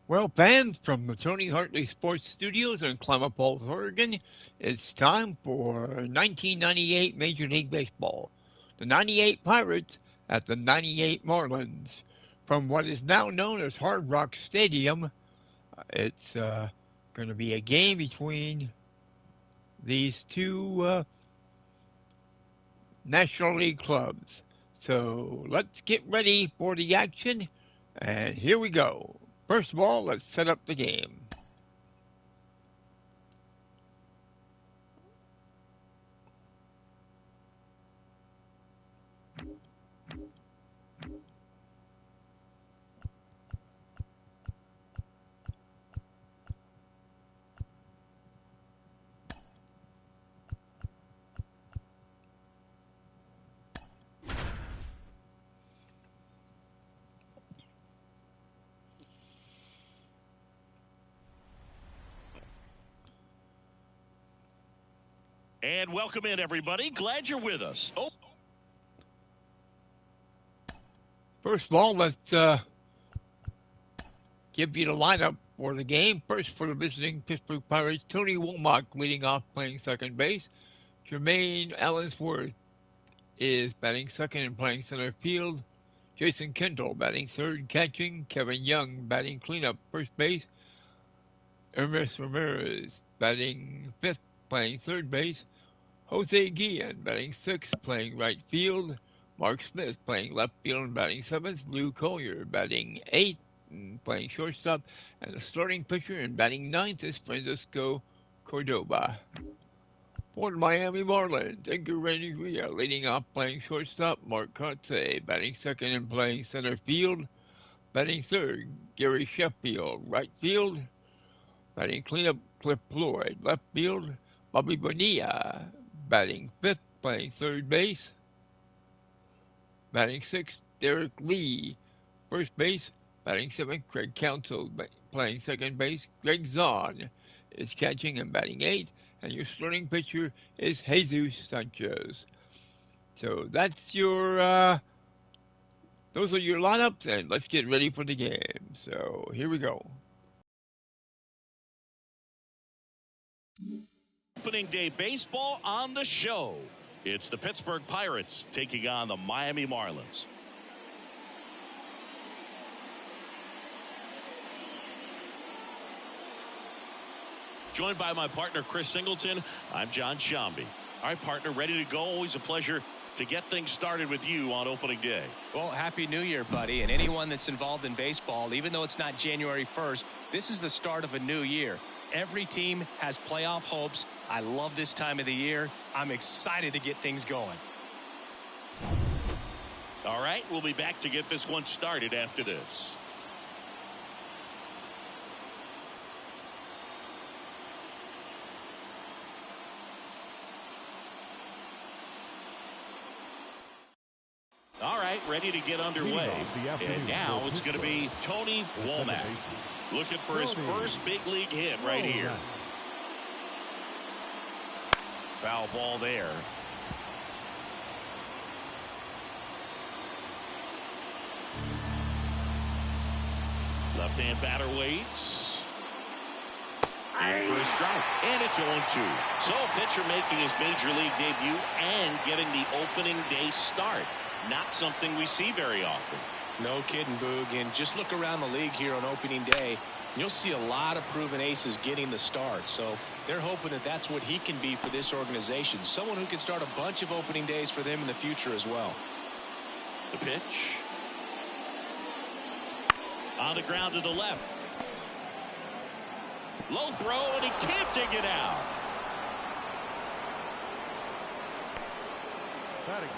Well, fans from the Tony Hartley Sports Studios in Klamath Falls, Oregon, it's time for 1998 Major League Baseball. The 98 Pirates at the 98 Marlins. From what is now known as Hard Rock Stadium, it's going to be a game between these two National League clubs. So let's get ready for the action, and here we go. First of all, let's set up the game. And welcome in, everybody. Glad you're with us. Oh. First of all, let's give you the lineup for the game. First, for the visiting Pittsburgh Pirates, Tony Womack leading off, playing second base. Jermaine Allensworth is batting second and playing center field. Jason Kendall batting third, catching. Kevin Young batting cleanup, first base. Ernest Ramirez batting fifth, playing third base. Jose Guillen batting sixth, playing right field. Mark Smith playing left field and batting seventh. Lou Collier batting eighth and playing shortstop. And the starting pitcher and batting ninth is Francisco Cordoba. For the Miami Marlins, Edgar Renteria leading off, playing shortstop. Mark Kotsay batting second and playing center field. Batting third, Gary Sheffield, right field. Batting cleanup, Cliff Floyd, left field. Bobby Bonilla batting fifth, playing third base. Batting sixth, Derek Lee, first base. Batting seventh, Craig Counsell playing second base. Greg Zahn is catching and batting eighth. And your starting pitcher is Jesus Sanchez. So that's your, those are your lineups, and let's get ready for the game. So here we go. Opening day baseball on the show. It's the Pittsburgh Pirates taking on the Miami Marlins. Joined by my partner, Chris Singleton, I'm John Shambi. All right, partner, ready to go. Always a pleasure to get things started with you on opening day. Well, Happy New Year, buddy. And anyone that's involved in baseball, even though it's not January 1st, this is the start of a new year. Every team has playoff hopes. I love this time of the year. I'm excited to get things going. All right, we'll be back to get this one started after this. All right, ready to get underway. And now it's going to be Tony Womack looking for his first big league hit right here. Foul ball there. Left-hand batter waits. And for a strike. And it's 0-2. So a pitcher making his major league debut and getting the opening day start. Not something we see very often. No kidding, Boog. And just look around the league here on opening day. You'll see a lot of proven aces getting the start. So they're hoping that that's what he can be for this organization. Someone who can start a bunch of opening days for them in the future as well. The pitch. On the ground to the left. Low throw, and he can't dig it out.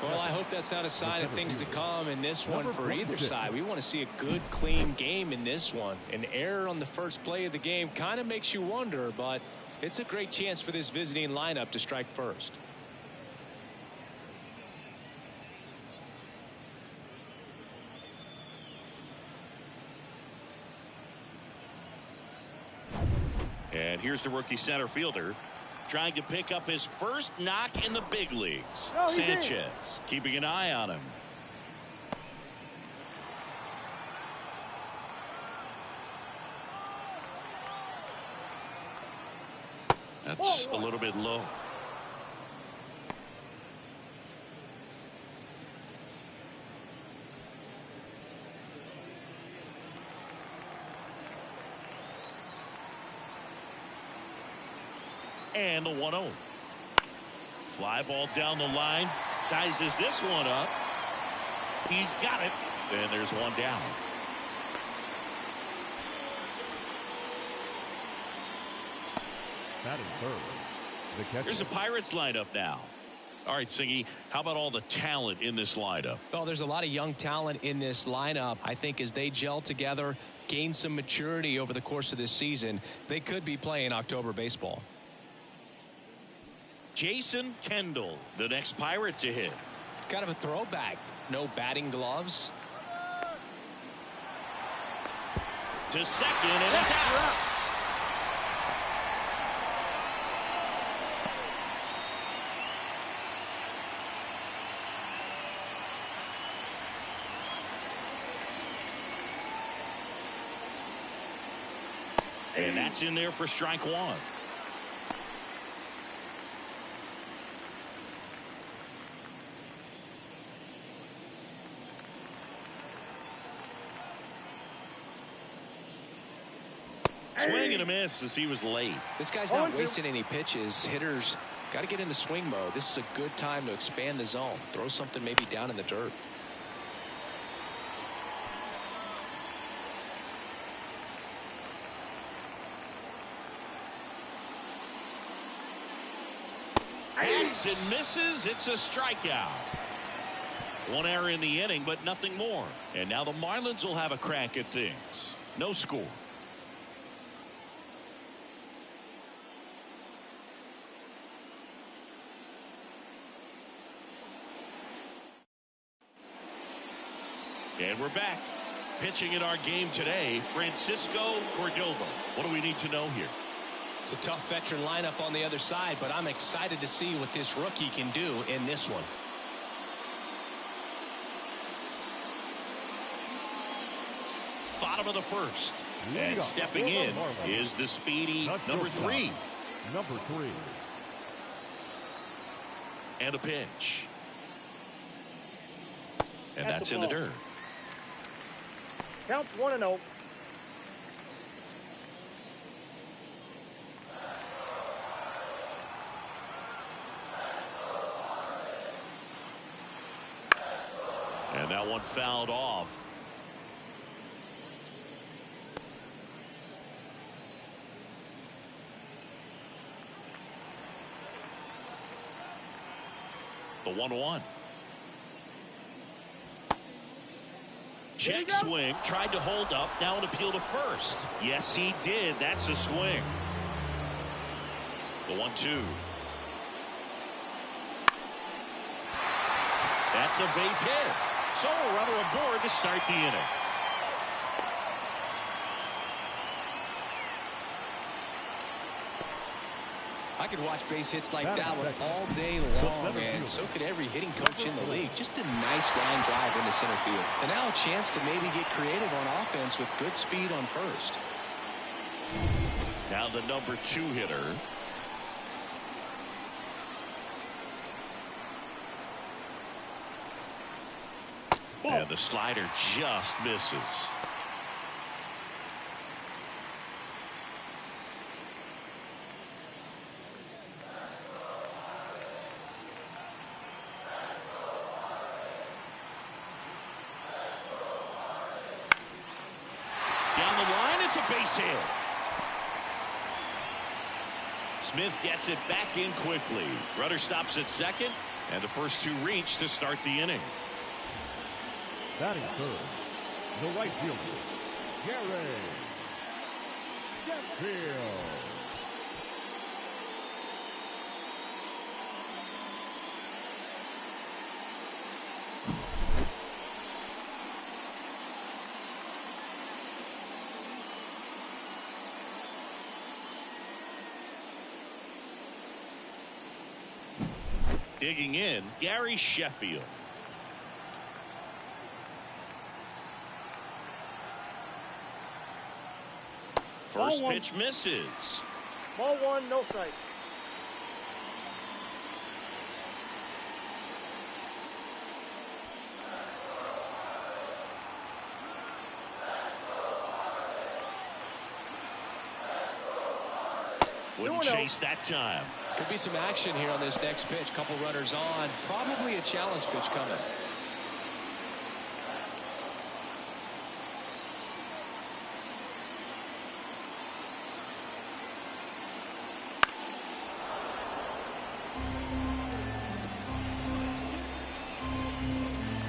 Well, I hope that's not a sign of things to come in this one for either side. We want to see a good, clean game in this one. An error on the first play of the game kind of makes you wonder, but it's a great chance for this visiting lineup to strike first. And here's the rookie center fielder trying to pick up his first knock in the big leagues. Sanchez keeping an eye on him. That's a little bit low. And the 1-0. Fly ball down the line. Sizes this one up. He's got it. And there's one down. Batting third, the catcher. Here's the Pirates lineup now. All right, Singy, how about all the talent in this lineup? Well, there's a lot of young talent in this lineup. I think as they gel together, gain some maturity over the course of this season, they could be playing October baseball. Jason Kendall, the next Pirate to hit. Kind of a throwback. No batting gloves. To second, and it's out. And that's in there for strike one. Swing and a miss as he was late. This guy's not wasting any pitches. Hitters got to get into swing mode. This is a good time to expand the zone. Throw something maybe down in the dirt. Hits and misses. It's a strikeout. One error in the inning, but nothing more. And now the Marlins will have a crack at things. No score. And we're back. Pitching in our game today, Francisco Cordova. What do we need to know here? It's a tough veteran lineup on the other side, but I'm excited to see what this rookie can do in this one. Bottom of the first. And stepping in is the speedy number 3. Number 3. And a pitch. And that's in the dirt. Counts 1-0. And that one fouled off. The 1-1. Check swing. Tried to hold up. Now an appeal to first. Yes, he did. That's a swing. The 1-2. That's a base hit. So a runner aboard to start the inning. I could watch base hits like that one all day long, and so could every hitting coach in the league. Just a nice line drive into center field. And now a chance to maybe get creative on offense with good speed on first. Now the number 2 hitter. And the slider just misses. Down the line, it's a base hit. Smith gets it back in quickly. Rudder stops at second, and the first 2 reach to start the inning. Batting third, the right fielder, Gary Sheffield. Digging in, Gary Sheffield. First pitch misses. Ball 1, no strike. couldn't chase that time. Could be some action here on this next pitch. Couple runners on. Probably a challenge pitch coming.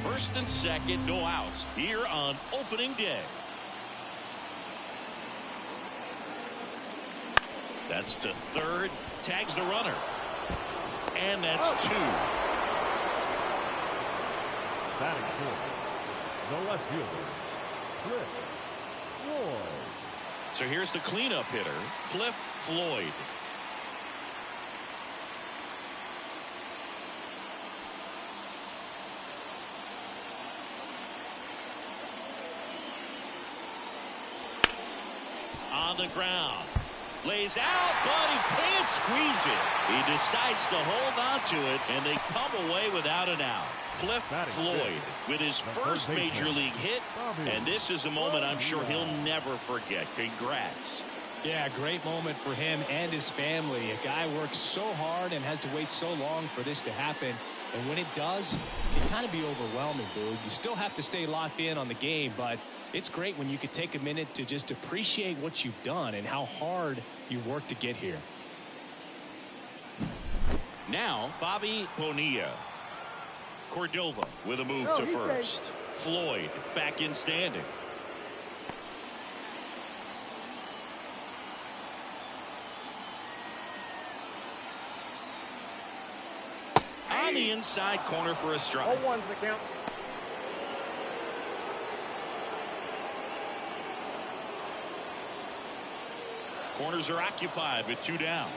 First and second, no outs here on opening day. That's to third, tags the runner. And that's two. Batting fourth, the left fielder, Cliff Floyd. So here's the cleanup hitter, Cliff Floyd. On the ground. Lays out, but he can't squeeze it. He decides to hold on to it, and they come away without an out. Cliff Floyd with his first major league hit, and this is a moment I'm sure he'll never forget. Congrats. Yeah, great moment for him and his family. A guy works so hard and has to wait so long for this to happen. And when it does, it can kind of be overwhelming, dude. You still have to stay locked in on the game, but it's great when you could take a minute to just appreciate what you've done and how hard you've worked to get here. Now, Bobby Bonilla. Cordova with a move to first. Floyd back in standing. On the inside corner for a strike. 0-1's the count. Corners are occupied with two down.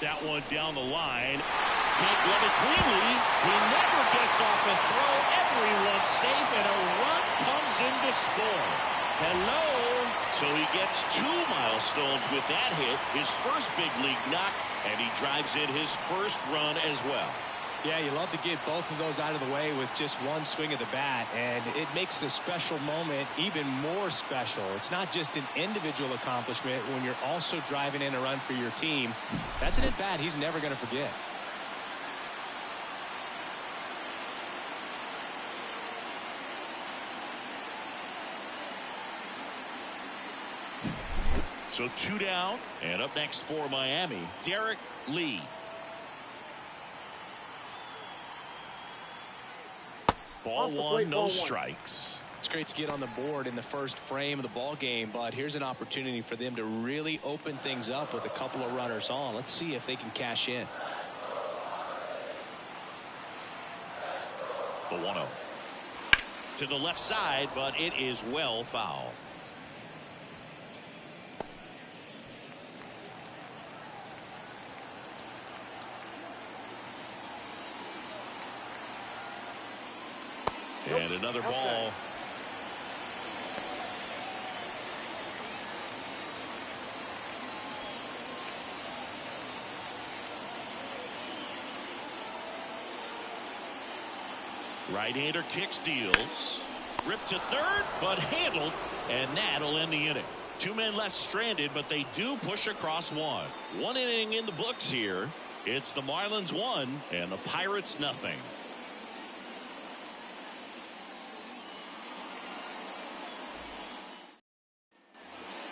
That one down the line. Can't glove it cleanly. He never gets off a throw. Everyone's safe, and a run comes in to score. Hello. So he gets two milestones with that hit, his first big league knock, and he drives in his first run as well. Yeah, you love to get both of those out of the way with just one swing of the bat, and it makes the special moment even more special. It's not just an individual accomplishment when you're also driving in a run for your team. That's an at-bat he's never going to forget. So two down, and up next for Miami, Derek Lee. Ball one, no strikes. It's great to get on the board in the first frame of the ball game, but here's an opportunity for them to really open things up with a couple of runners on. Let's see if they can cash in. The 1-0 to the left side, but it is well foul. And another ball. Right-hander kick steals. Ripped to third, but handled, and that'll end the inning. Two men left stranded, but they do push across one. One inning in the books here. It's the Marlins 1 and the Pirates nothing.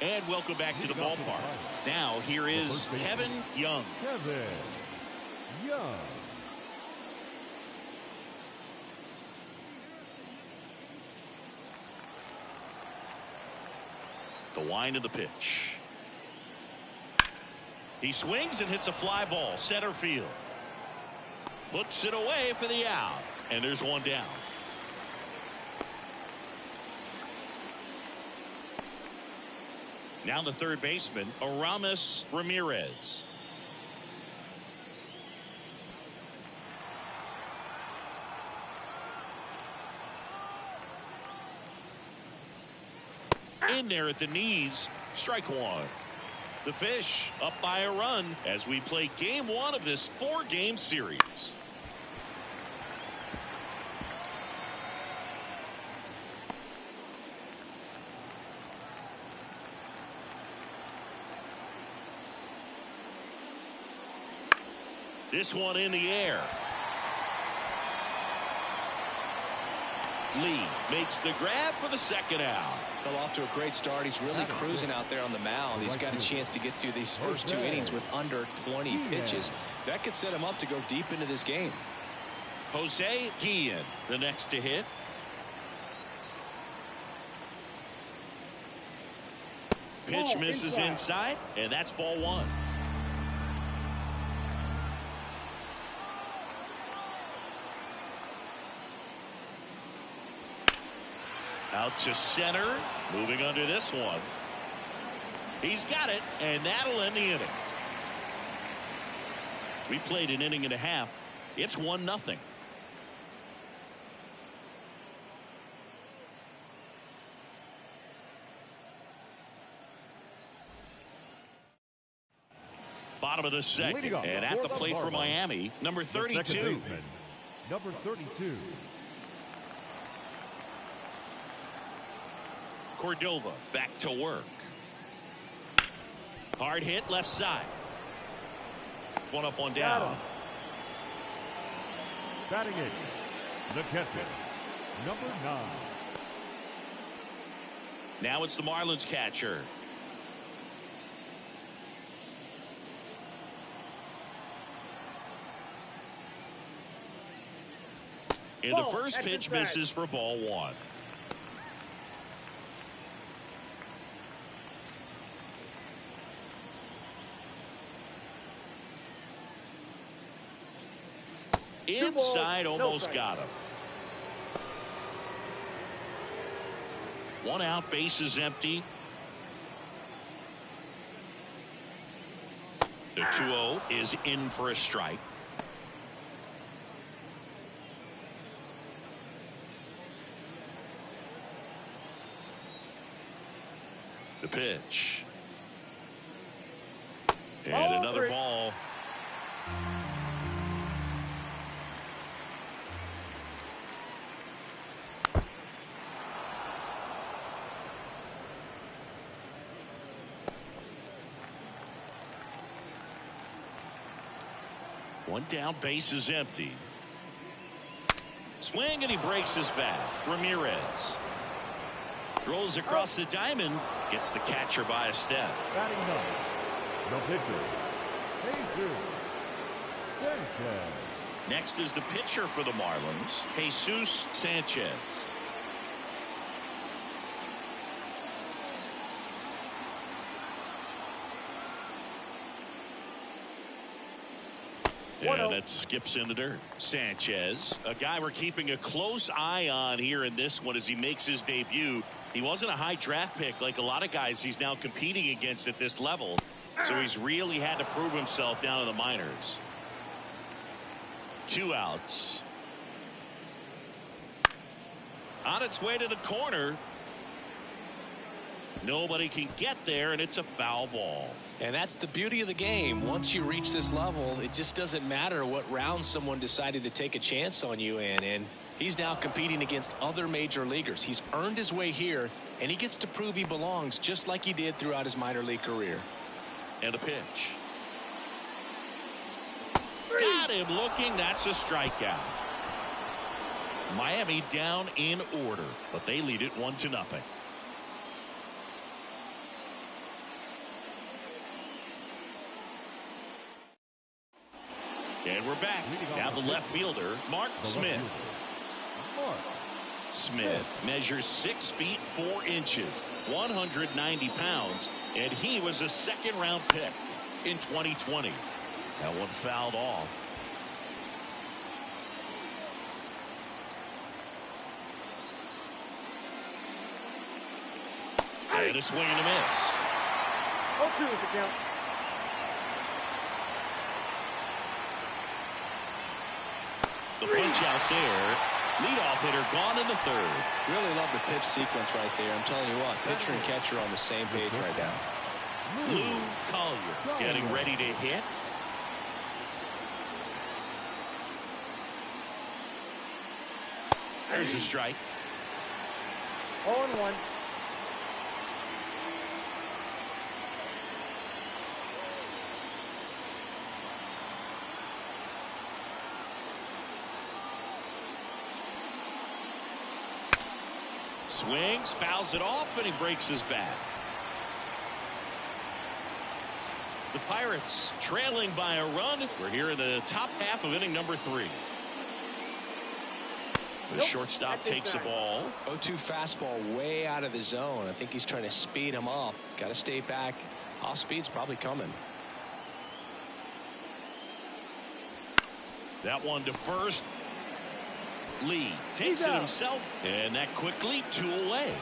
And welcome back to the ballpark. Now here is Kevin Young. Kevin Young. The wind of the pitch. He swings and hits a fly ball center field. Puts it away for the out. And there's one down. Now the third baseman, Aramis Ramirez. In there at the knees, strike one. The Fish up by a run as we play game one of this 4-game series. This one in the air. Lee makes the grab for the second out. Fell off to a great start. He's really cruising out there on the mound. He's got a chance to get through these first 2 innings with under 20 pitches. That could set him up to go deep into this game. Jose Guillen, the next to hit. Pitch misses inside, and that's ball 1. Out to center, moving under this one. He's got it, and that'll end the inning. We played an inning and a half. It's 1-0. Bottom of the second, and at the plate for Miami, number 32. Number 32. Cordova back to work. Hard hit left side. 1 up, 1 down. Batting it, the catcher, number 9. Now it's the Marlins catcher. And the first pitch misses for ball 1. Inside, almost got him. 1 out, bases empty. The 2-0 is in for a strike. The pitch. And another ball. One down, base is empty. Swing, and he breaks his bat. Ramirez rolls across the diamond, gets the catcher by a step. Batting ninth, the pitcher, Jesus Sanchez. Next is the pitcher for the Marlins, Jesus Sanchez. Yeah, that skips in the dirt. Sanchez, a guy we're keeping a close eye on here in this one as he makes his debut. He wasn't a high draft pick like a lot of guys he's now competing against at this level. So he's really had to prove himself down in the minors. 2 outs. On its way to the corner. Nobody can get there, and it's a foul ball. And that's the beauty of the game. Once you reach this level, it just doesn't matter what round someone decided to take a chance on you in. And he's now competing against other major leaguers. He's earned his way here, and he gets to prove he belongs just like he did throughout his minor league career. And a pitch. Got him looking. That's a strikeout. Miami down in order, but they lead it 1-0. And we're back. Now the left fielder, Mark Smith. Smith measures 6 feet 4 inches, 190 pounds, and he was a second-round pick in 2020. That one fouled off. And a swing and a miss. 0-2 is the count. The punch out there. Leadoff hitter gone in the 3rd. Really love the pitch sequence right there. I'm telling you what, pitcher and catcher on the same page right now. Lou Collier getting ready to hit. There's a strike. 0-1. Swings, fouls it off, and he breaks his bat. The Pirates trailing by a run. We're here in the top half of inning number 3. The shortstop takes the ball. 0-2 fastball way out of the zone. I think he's trying to speed him up. Got to stay back. Off speed's probably coming. That one to first. Lee takes it himself, and that quickly 2 away.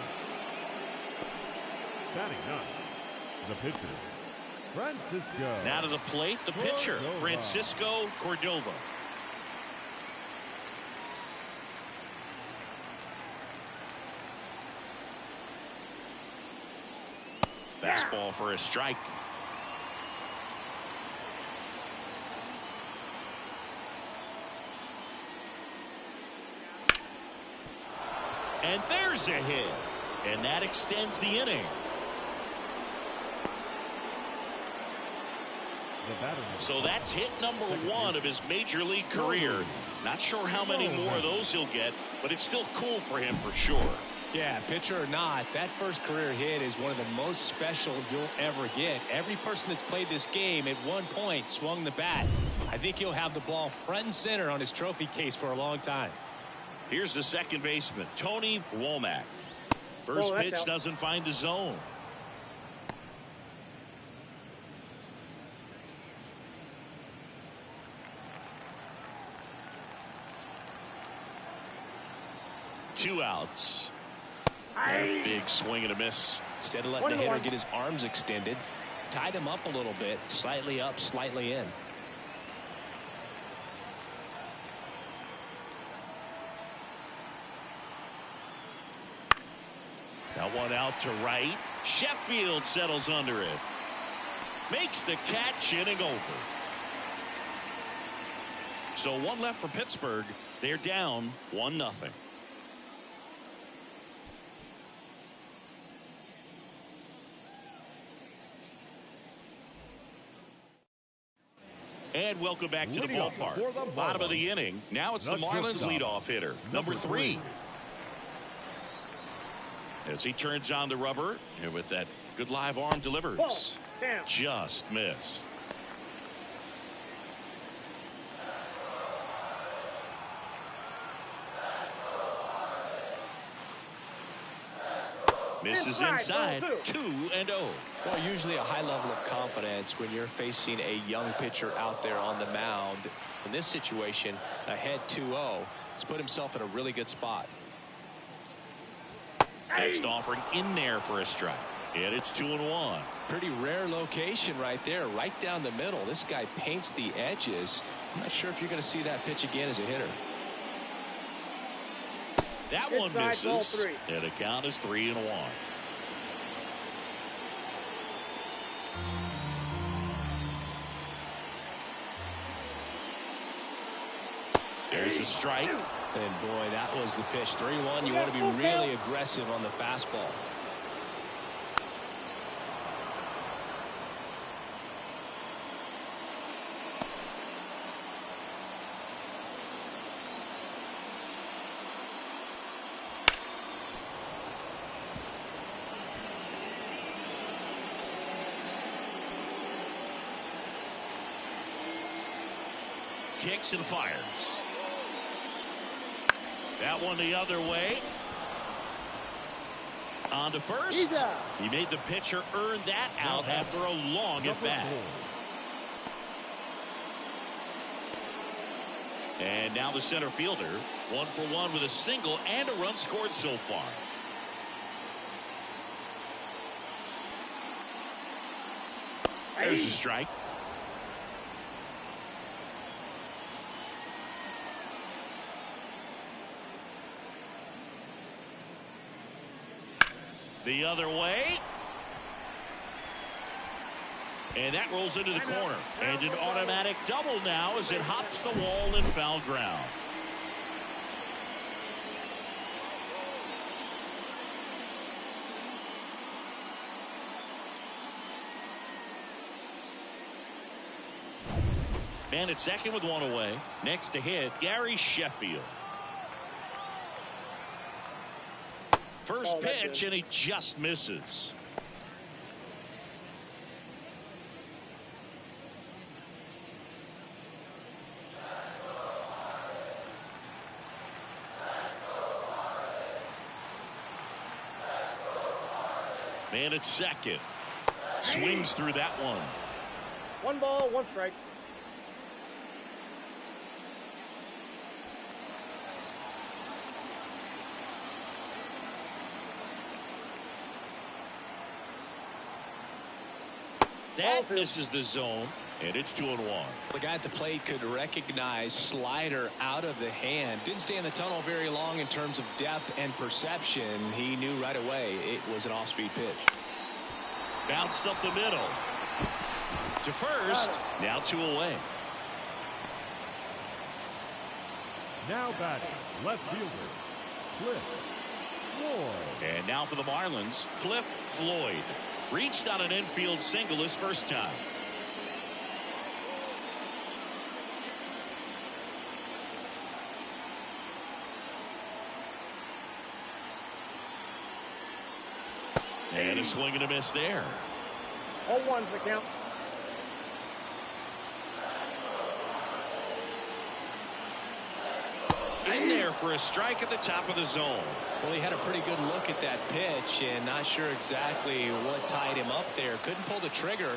Batting 9, the pitcher, Francisco. Now to the plate, the pitcher, Cordova. Francisco Cordova. Fastball for a strike. And there's a hit. And that extends the inning. So that's hit number 1 of his major league career. Not sure how many more of those he'll get, but it's still cool for him for sure. Yeah, pitcher or not, that first career hit is one of the most special you'll ever get. Every person that's played this game at one point swung the bat. I think he'll have the ball front and center on his trophy case for a long time. Here's the second baseman, Tony Womack. First pitch doesn't find the zone. Two outs. Big swing and a miss. Instead of letting the hitter get his arms extended, tied him up a little bit, slightly up, slightly in. That one out to right. Sheffield settles under it. Makes the catch, inning over. So one left for Pittsburgh. They're down 1-0. And welcome back to the ballpark. Bottom of the inning. Now it's the Marlins leadoff hitter, number 3. As he turns on the rubber, and with that good live arm delivers. Just missed. Misses inside. 2-0. Well, usually a high level of confidence when you're facing a young pitcher out there on the mound. In this situation, ahead 2-0, he's put himself in a really good spot. Next offering in there for a strike. And it's 2-1. Pretty rare location right there, right down the middle. This guy paints the edges. I'm not sure if you're going to see that pitch again as a hitter. That one misses. And the count is 3-1. There's a strike. And boy, that was the pitch. 3-1. You want to be really aggressive on the fastball. Kicks and fires. That one the other way. On to first. He made the pitcher earn that out after a long at bat. And now the center fielder, 1 for 1 with a single and a run scored so far. There's a strike. The other way. And that rolls into the corner. And an automatic double now as it hops the wall in foul ground. And at second with 1 away. Next to hit, Gary Sheffield. First pitch, and he just misses. Man at second. Swings through that one. 1 ball, 1 strike. That misses the zone, and it's 2-1. The guy at the plate could recognize slider out of the hand. Didn't stay in the tunnel very long in terms of depth and perception. He knew right away it was an off-speed pitch. Bounced up the middle. To first. Now 2 away. Now batting, left fielder, Cliff Floyd. And now for the Marlins, Cliff Floyd. Reached on an infield single his first time. And a swing and a miss there. 0-1's the count. In there for a strike at the top of the zone. Well, he had a pretty good look at that pitch and not sure exactly what tied him up there. Couldn't pull the trigger,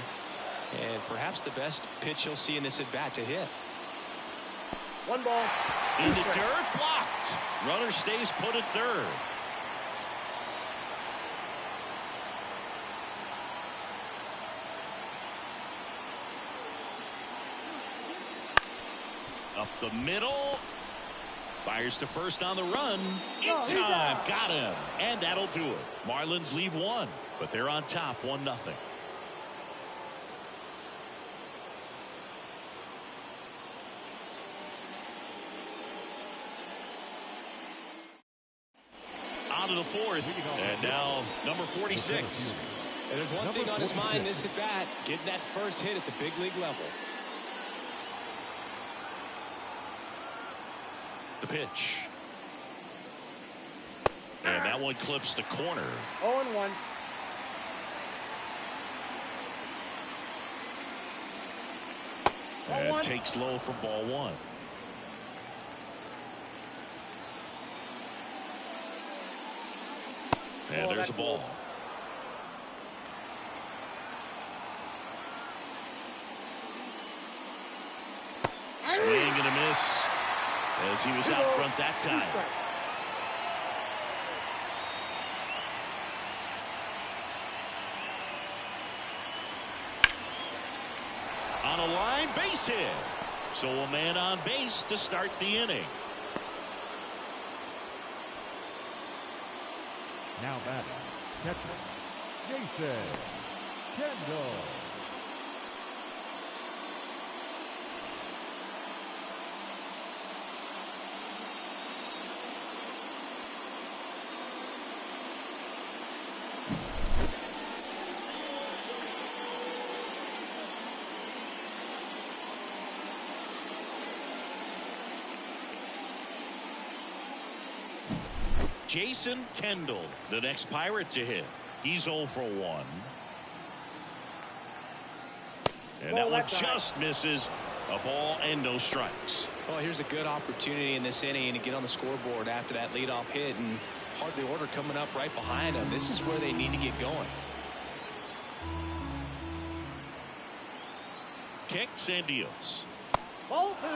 and perhaps the best pitch he'll see in this at bat to hit. 1 ball. In the dirt, blocked. Runner stays put at third. Up the middle. Fires to first on the run. In time. Got him. And that'll do it. Marlins leave 1, but they're on top 1-0. On to the 4th. And now number 46. And there's one thing on his mind this at bat, getting that first hit at the big league level. The pitch. And that one clips the corner. 0-1. And takes low for ball 1. And there's a ball. Swing and a miss as he was out front that time. On a line, base hit. So a man on base to start the inning. Now batting, catcher, Jason Kendall. Jason Kendall, the next Pirate to hit. He's 0 for 1. And that one just misses. A ball and no strikes. Well, here's a good opportunity in this inning to get on the scoreboard after that leadoff hit, and hardly order coming up right behind him. This is where they need to get going. Kicks and deals. Ball 2.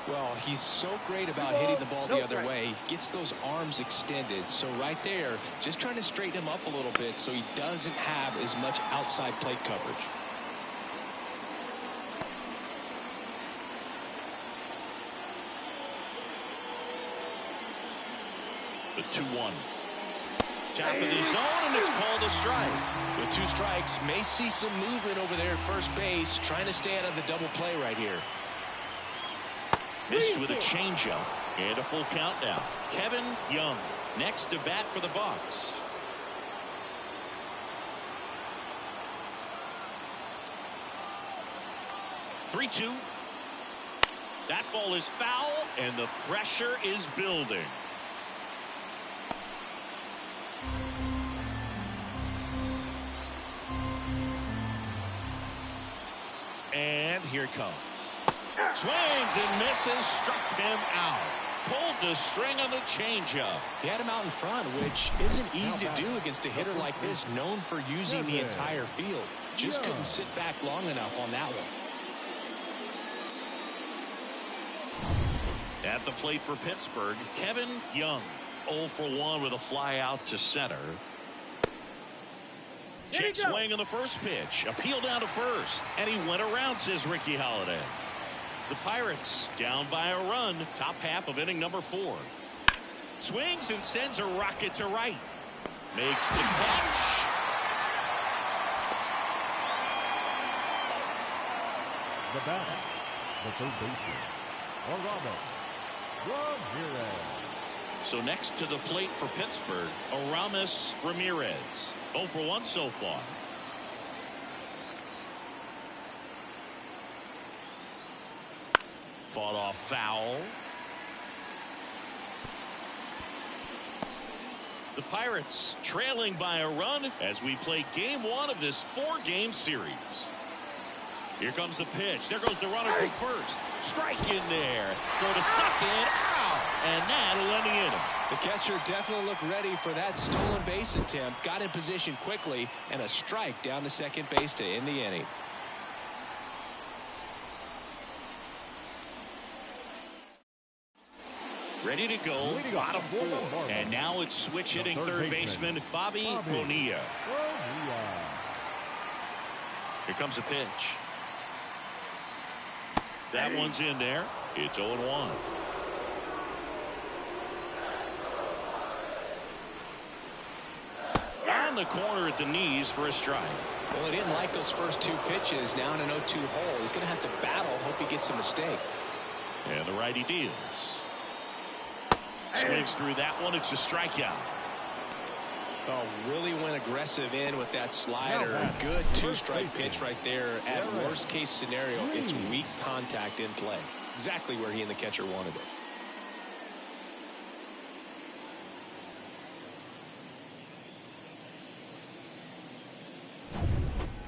Well, he's so great about hitting the ball the other way. He gets those arms extended. So right there, just trying to straighten him up a little bit so he doesn't have as much outside plate coverage. The 2-1. Top of the zone, and it's called a strike. With 2 strikes, may see some movement over there at first base, trying to stay out of the double play right here. Missed with a changeup and a full count now. Kevin Young next to bat for the Bucs. Three-two. That ball is foul, and the pressure is building. And here it comes. Swings and misses. Struck him out. Pulled the string on the changeup. He had him out in front, which isn't easy to do against a hitter like this, known for using the entire field. Just couldn't sit back long enough on that one. At the plate for Pittsburgh, Kevin Young. 0 for 1 with a fly out to center. Check swing on the first pitch. Appeal down to first. And he went around, says Ricky Holiday. The Pirates down by a run. Top half of inning number 4. Swings and sends a rocket to right. Makes the catch. The batter, the third baseman, Ramirez. So next to the plate for Pittsburgh, Ramirez. 0 for 1 so far. Fought off foul. The Pirates trailing by a run as we play game 1 of this 4-game series. Here comes the pitch. There goes the runner from first. Strike in there. Go to second. Out. And that'll end the inning. The catcher definitely looked ready for that stolen base attempt. Got in position quickly, and a strike down to second base to end the inning. Ready to go. Bottom 4. And now it's switch hitting third baseman Bobby Bonilla. Here comes the pitch. That one's in there. It's 0-1. On the corner at the knees for a strike. Well, he didn't like those first 2 pitches. Now in an 0-2 hole. He's going to have to battle. Hope he gets a mistake. And the righty deals. Swings through that one. It's a strikeout. Oh, really went aggressive in with that slider. Good 2-strike pitch right there. At worst case scenario, it's weak contact in play. Exactly where he and the catcher wanted it.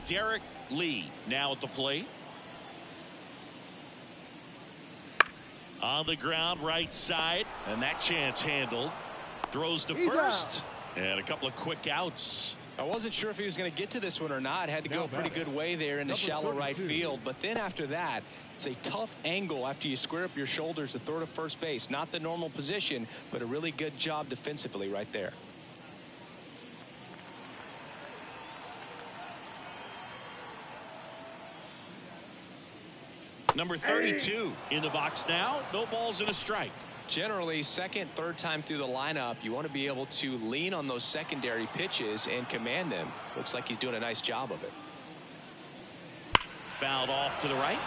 Derek Lee now at the plate. On the ground, right side, and that chance handled. Throws to first, and a couple of quick outs. I wasn't sure if he was going to get to this one or not. Had to go a pretty good way there in the shallow right field. But then after that, it's a tough angle after you square up your shoulders to throw to first base. Not the normal position, but a really good job defensively right there. Number 32 in the box now. No balls and a strike. Generally, second, third time through the lineup, you want to be able to lean on those secondary pitches and command them. Looks like he's doing a nice job of it. Fouled off to the right.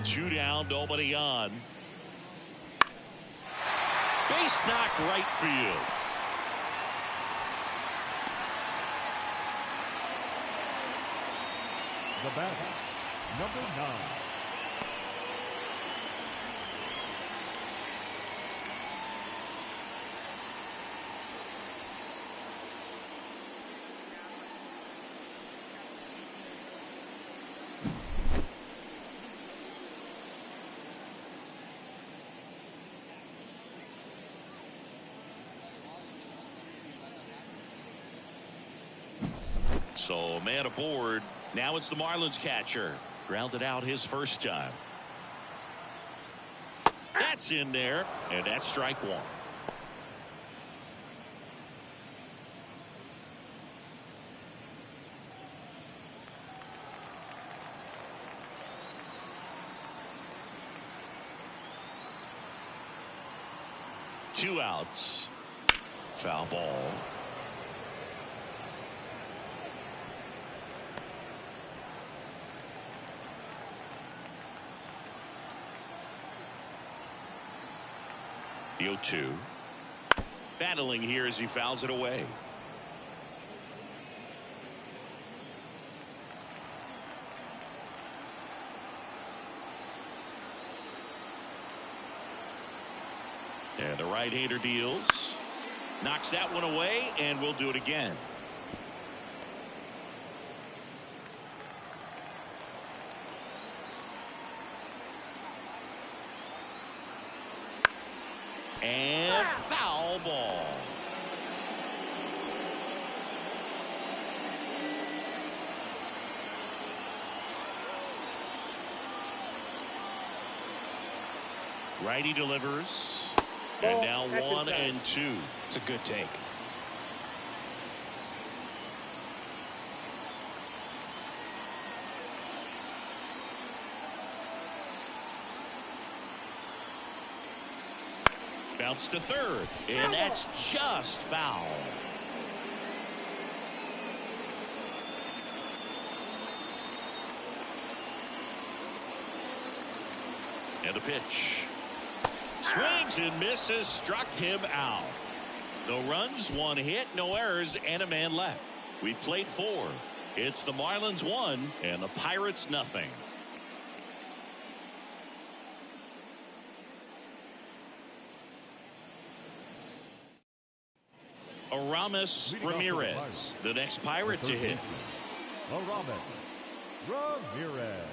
Two down, nobody on. Base knock right field. The batter, number 9. So man aboard. Now it's the Marlins catcher. Grounded out his first time. That's in there, and that's strike 1. Two outs. Foul ball. The 0-2. Battling here as he fouls it away. And the right-hander deals. Knocks that one away, and we'll do it again. And foul ball. Righty delivers. And now 1-2. It's a good take. Bounce to third, and that's just foul. And a pitch. Swings and misses, struck him out. No runs, one hit, no errors, and a man left. We played 4. It's the Marlins 1 and the Pirates nothing. Aramis Ramirez, the next Pirate to hit. Aramis Ramirez.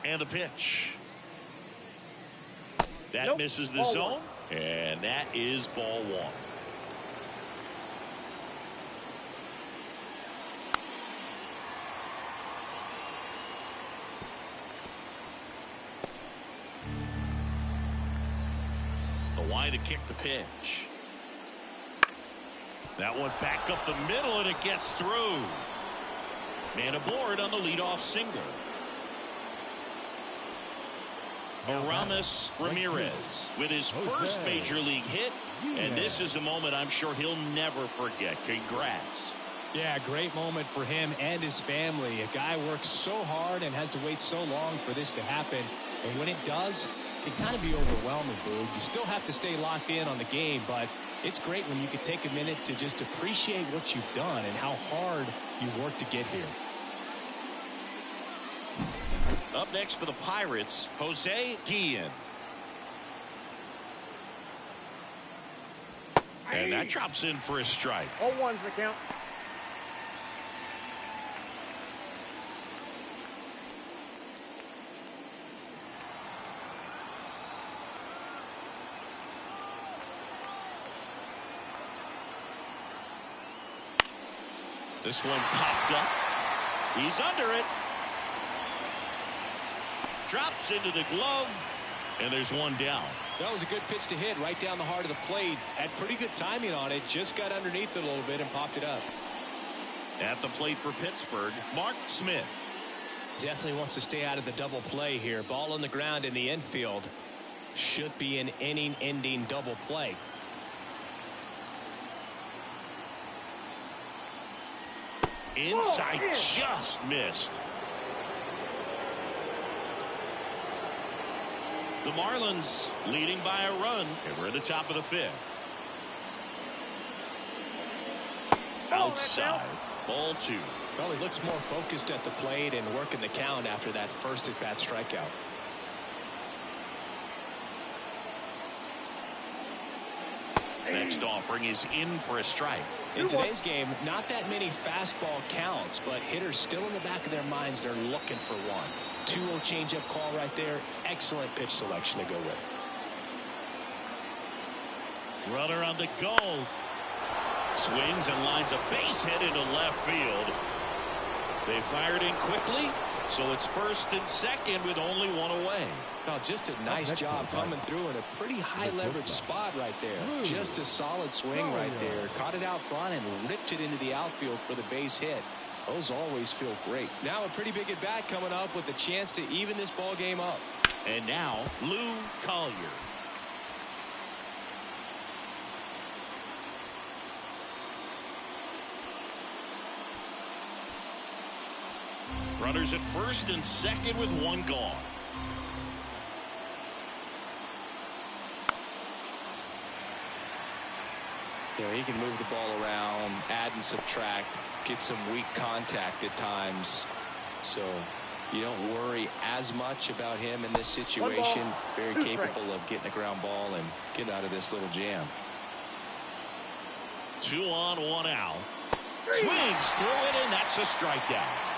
And a pitch. That misses the zone, and that is ball 1. To kick the pitch. That one back up the middle, and it gets through. Man aboard on the leadoff single. Aramis Ramirez with his first major league hit, and this is a moment I'm sure he'll never forget. Congrats. Yeah, great moment for him and his family. A guy works so hard and has to wait so long for this to happen, and when it does, it can kind of be overwhelming, Boog. You still have to stay locked in on the game, but it's great when you can take a minute to just appreciate what you've done and how hard you worked to get here. Up next for the Pirates, Jose Guillen. And that drops in for a strike. 0-1's the count. This one popped up. He's under it. Drops into the glove, and there's one down. That was a good pitch to hit right down the heart of the plate. Had pretty good timing on it. Just got underneath it a little bit and popped it up. At the plate for Pittsburgh, Mark Smith. Definitely wants to stay out of the double play here. Ball on the ground in the infield. Should be an inning-ending double play. Inside, just missed. The Marlins leading by a run, and we're at the top of the 5th. Outside, ball 2. Well, he looks more focused at the plate and working the count after that first at-bat strikeout. Next offering is in for a strike. In today's game, not that many fastball counts, but hitters still in the back of their minds, they're looking for one. 2-0 changeup call right there. Excellent pitch selection to go with. Runner on the goal. Swings and lines a base hit into left field. They fired in quickly, so it's first and second with only one away. Now, just a nice job coming through in a pretty high leverage spot right there. Just a solid swing right there. Caught it out front and ripped it into the outfield for the base hit. Those always feel great. Now a pretty big at bat coming up with a chance to even this ball game up. And now Lou Collier. Runners at first and second with one gone. You know, he can move the ball around, add and subtract, get some weak contact at times. So you don't worry as much about him in this situation. Very capable of getting a ground ball and getting out of this little jam. 2 on, 1 out. Swings through it, and that's a strikeout.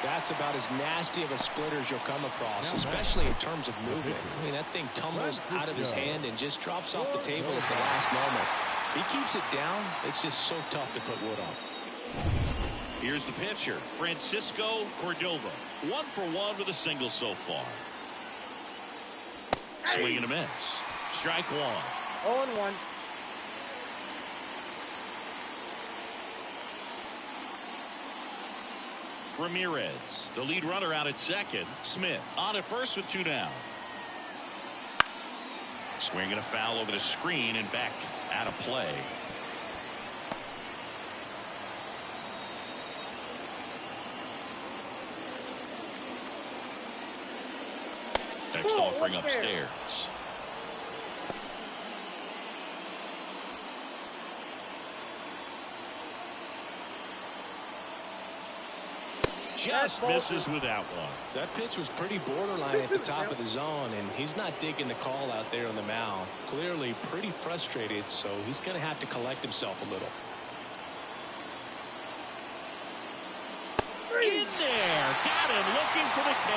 That's about as nasty of a splitter as you'll come across, especially in terms of movement. I mean, that thing tumbles out of his hand and just drops off the table at the last moment. He keeps it down. It's just so tough to put wood on. Here's the pitcher, Francisco Cordova. 1 for 1 with a single so far. Swing and a miss. Strike 1. 0-1. Ramirez, the lead runner out at second. Smith on at first with 2 down. Swing and a foul over the screen and back out of play. Next offering upstairs. Just misses with that one. That pitch was pretty borderline at the top of the zone, and he's not digging the call out there on the mound. Clearly pretty frustrated, so he's going to have to collect himself a little. In there. Got him looking for the K.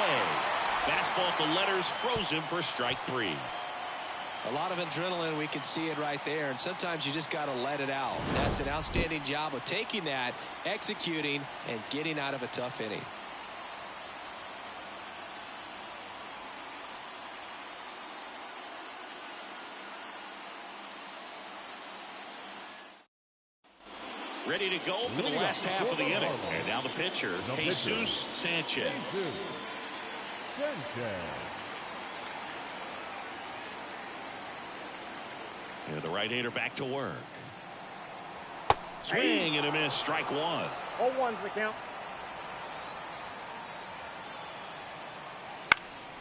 Fastball at the letters, froze him for strike 3. A lot of adrenaline, we can see it right there, and sometimes you just got to let it out. That's an outstanding job of taking that, executing, and getting out of a tough inning. Ready to go for the last half of the inning. And now the pitcher, Jesus Sanchez. And the right-hander back to work. Swing and a miss, strike 1. 0-1's the count.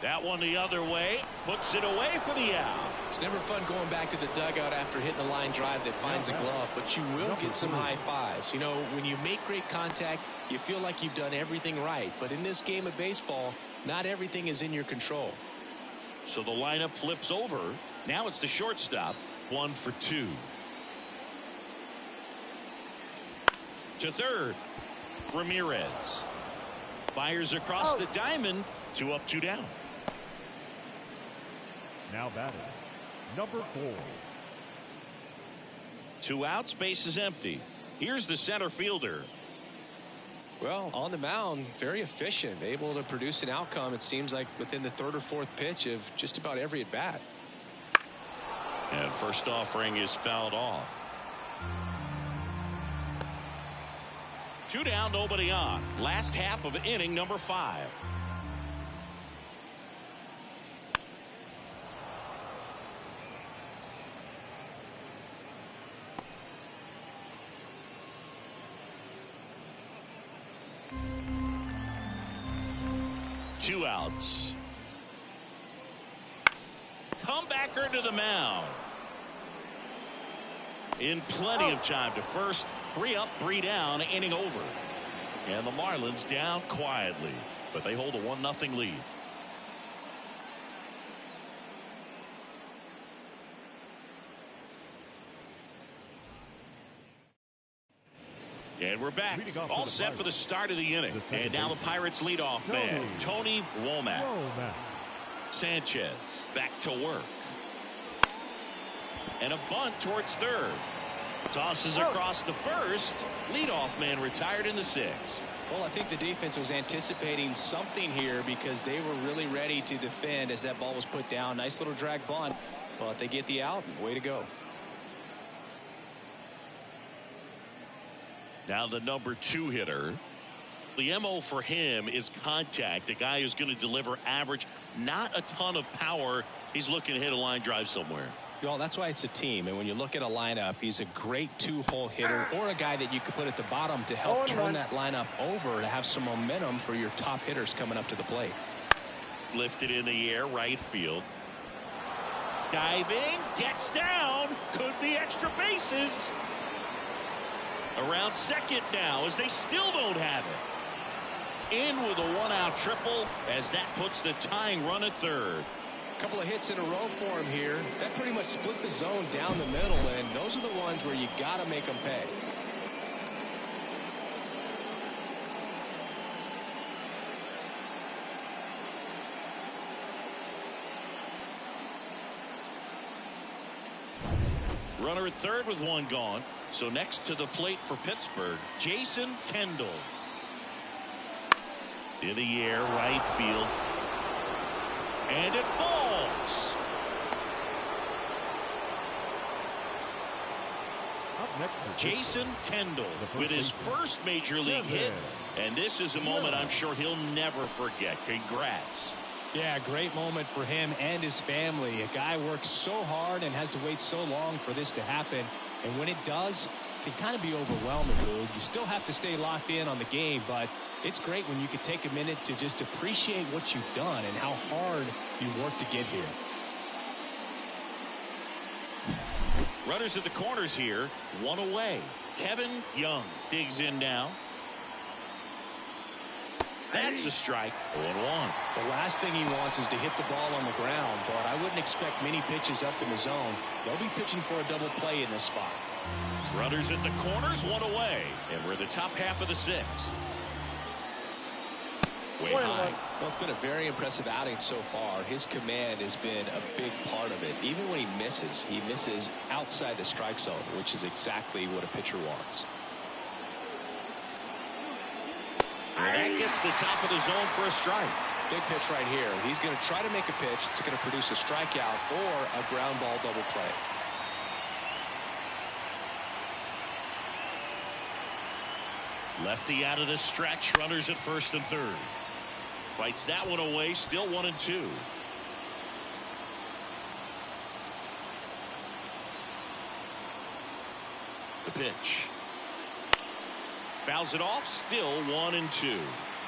That one the other way, puts it away for the out. It's never fun going back to the dugout after hitting a line drive that finds a glove, but you will get some high fives. You know, when you make great contact, you feel like you've done everything right. But in this game of baseball, not everything is in your control. So the lineup flips over. Now it's the shortstop. 1 for 2. To third, Ramirez fires across the diamond. 2 up, 2 down. Now batting, number 4. 2 outs, base is empty. Here's the center fielder. Well, on the mound, very efficient, able to produce an outcome, it seems like, within the 3rd or 4th pitch of just about every at bat. And first offering is fouled off. 2 down, nobody on. Last half of inning number 5. Two outs. Comebacker to the mound. In plenty of time to first. 3 up, 3 down, inning over. And the Marlins down quietly, but they hold a 1-0 lead. And we're back, all set for the start of the inning. And now the Pirates leadoff man, Tony Womack. Sanchez back to work. And a bunt towards third. Tosses across the first. Leadoff man retired in the 6th. Well, I think the defense was anticipating something here because they were really ready to defend as that ball was put down. Nice little drag bunt, but they get the out. Way to go. Now the number 2 hitter. The MO for him is contact. A guy who's going to deliver average, not a ton of power. He's looking to hit a line drive somewhere. Well, that's why it's a team. And when you look at a lineup, he's a great 2-hole hitter or a guy that you could put at the bottom to help turn that lineup over to have some momentum for your top hitters coming up to the plate. Lifted in the air, right field. Diving, gets down, could be extra bases. Around second now as they still don't have it. In with a one-out triple as that puts the tying run at third. A couple of hits in a row for him here. That pretty much split the zone down the middle, and those are the ones where you got to make them pay. Runner at third with one gone. So next to the plate for Pittsburgh, Jason Kendall. In the air, right field. And it falls. Up next, Jason Kendall with his first major league hit. And this is a moment I'm sure he'll never forget. Congrats. Yeah, great moment for him and his family. A guy works so hard and has to wait so long for this to happen. And when it does, it can kind of be overwhelming, Boog. You still have to stay locked in on the game, but it's great when you can take a minute to just appreciate what you've done and how hard you worked to get here. Runners at the corners here, one away. Kevin Young digs in now. That's a strike. 0-1. The last thing he wants is to hit the ball on the ground, but I wouldn't expect many pitches up in the zone. They'll be pitching for a double play in this spot. Runners at the corners, one away. And we're in the top half of the sixth. Way high. Well, it's been a very impressive outing so far. His command has been a big part of it. Even when he misses outside the strike zone, which is exactly what a pitcher wants. And that gets the top of the zone for a strike. Big pitch right here. He's going to try to make a pitch that's going to produce a strikeout or a ground ball double play. Lefty out of the stretch. Runners at first and third. Fights that one away. Still 1-2. The pitch. Fouls it off. Still 1-2.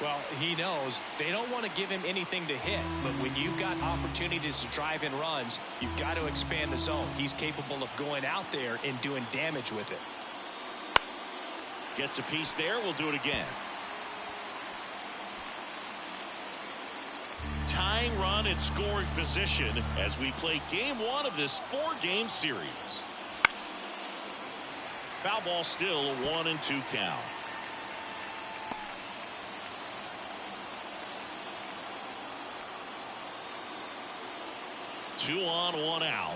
Well, he knows they don't want to give him anything to hit, but when you've got opportunities to drive in runs, you've got to expand the zone. He's capable of going out there and doing damage with it. Gets a piece there. We'll do it again. Tying run in scoring position as we play game one of this 4-game series. Foul ball, still a 1-2 count. Two on, one out.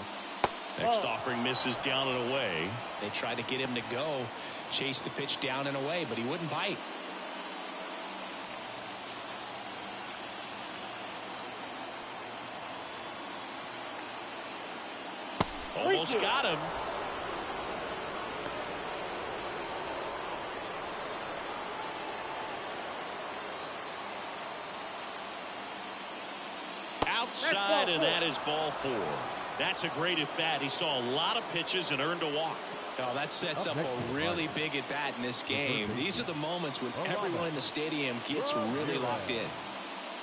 Next offering misses down and away. They tried to get him to go, chase the pitch down and away, but he wouldn't bite. Almost got him. Outside, and that is ball 4. That's a great at bat. He saw a lot of pitches and earned a walk. Oh, that sets up a really big at bat in this game. These are the moments when everyone in the stadium gets really locked in.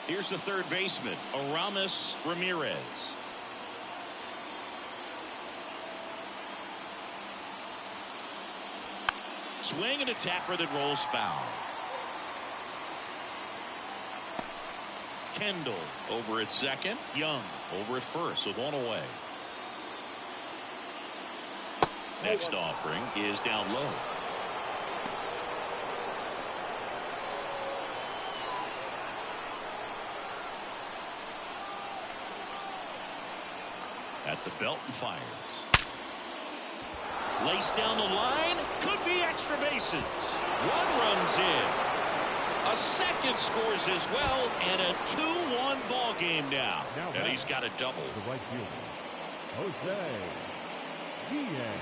Here's the third baseman, Aramis Ramirez. Swing and a tapper that rolls foul. Kendall over at second. Young over at first with one away. Next offering is down low. At the belt and fires. Laced down the line. Could be extra bases. One runs in. A second scores as well, and a 2-1 ball game now. And he's got a double. The right fielder, Jose Diaz.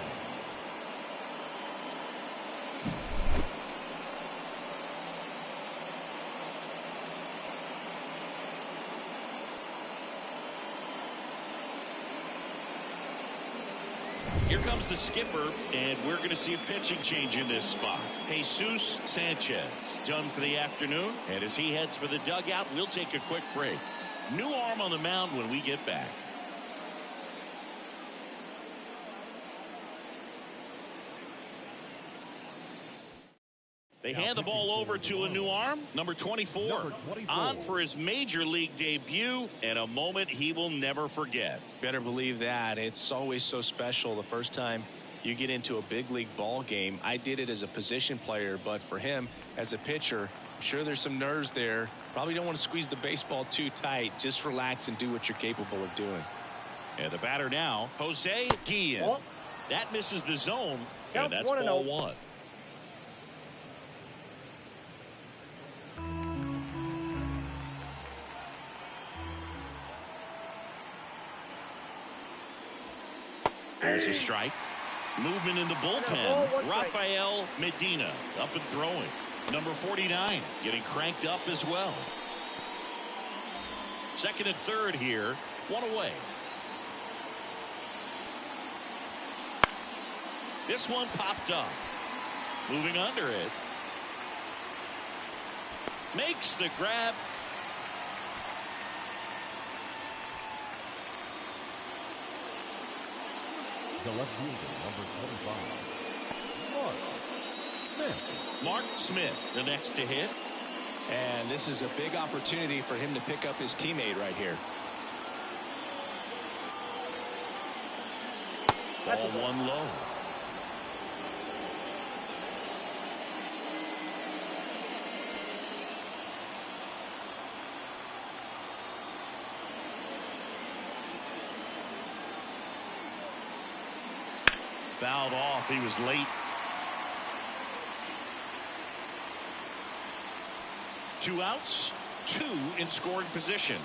Here comes the skipper, and we're going to see a pitching change in this spot. Jesus Sanchez done for the afternoon, and as he heads for the dugout, we'll take a quick break. New arm on the mound when we get back. They hand the ball over to a new arm, number 24, on for his major league debut, and a moment he will never forget. Better believe that. It's always so special the first time you get into a big league ball game. I did it as a position player, but for him as a pitcher, I'm sure there's some nerves there. Probably don't want to squeeze the baseball too tight. Just relax and do what you're capable of doing. And the batter now, Jose Guillen. Ball. That misses the zone, Count and that's 1-0. ball one. There's a strike. Movement in the bullpen. Rafael Medina up and throwing. Number 49 getting cranked up as well. Second and third here. One away. This one popped up. Moving under it. Makes the grab. The left fielder, number 25, Mark Smith, the next to hit. And this is a big opportunity for him to pick up his teammate right here. Ball one low. Fouled off. He was late. 2 outs, 2 in scoring position.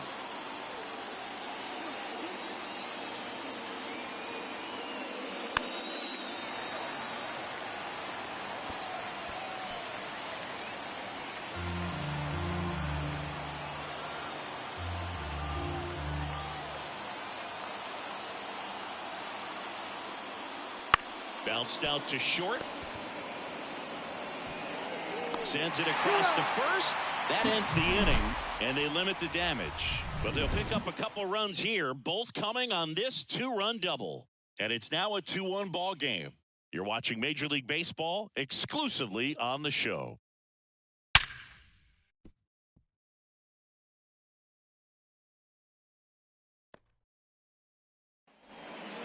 Bounced out to short. Sends it across to first. That ends the inning, and they limit the damage. But they'll pick up a couple runs here, both coming on this 2-run double. And it's now a 2-1 ball game. You're watching Major League Baseball exclusively on the show.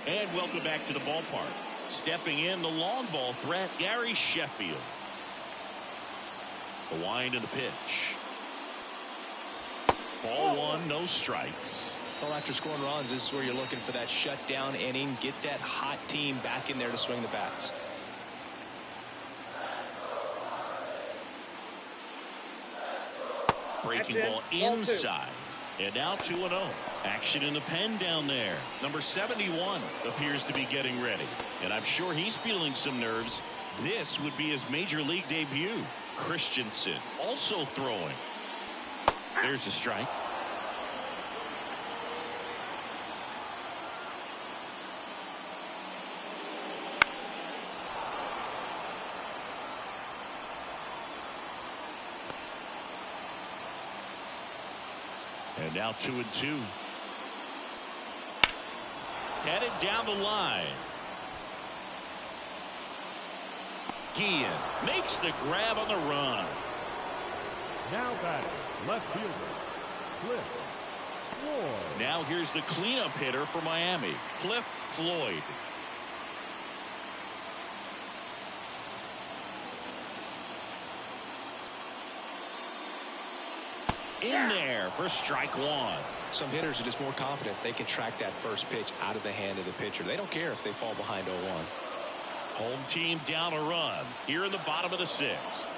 And welcome back to the ballpark. Stepping in the long ball threat, Gary Sheffield. The wind of the pitch. Ball one, no strikes. Well, after scoring runs, this is where you're looking for that shutdown inning. Get that hot team back in there to swing the bats. Breaking ball inside. And now 2-0. Action in the pen down there. Number 71 appears to be getting ready. And I'm sure he's feeling some nerves. This would be his major league debut. Christensen also throwing. There's a strike. And now 2-2. Headed down the line. Guillen makes the grab on the run. now batting, left fielder, Cliff Floyd. Now here's the cleanup hitter for Miami, Cliff Floyd. In there for strike one. Some hitters are just more confident they can track that first pitch out of the hand of the pitcher. They don't care if they fall behind 0-1. Home team down a run here in the bottom of the sixth.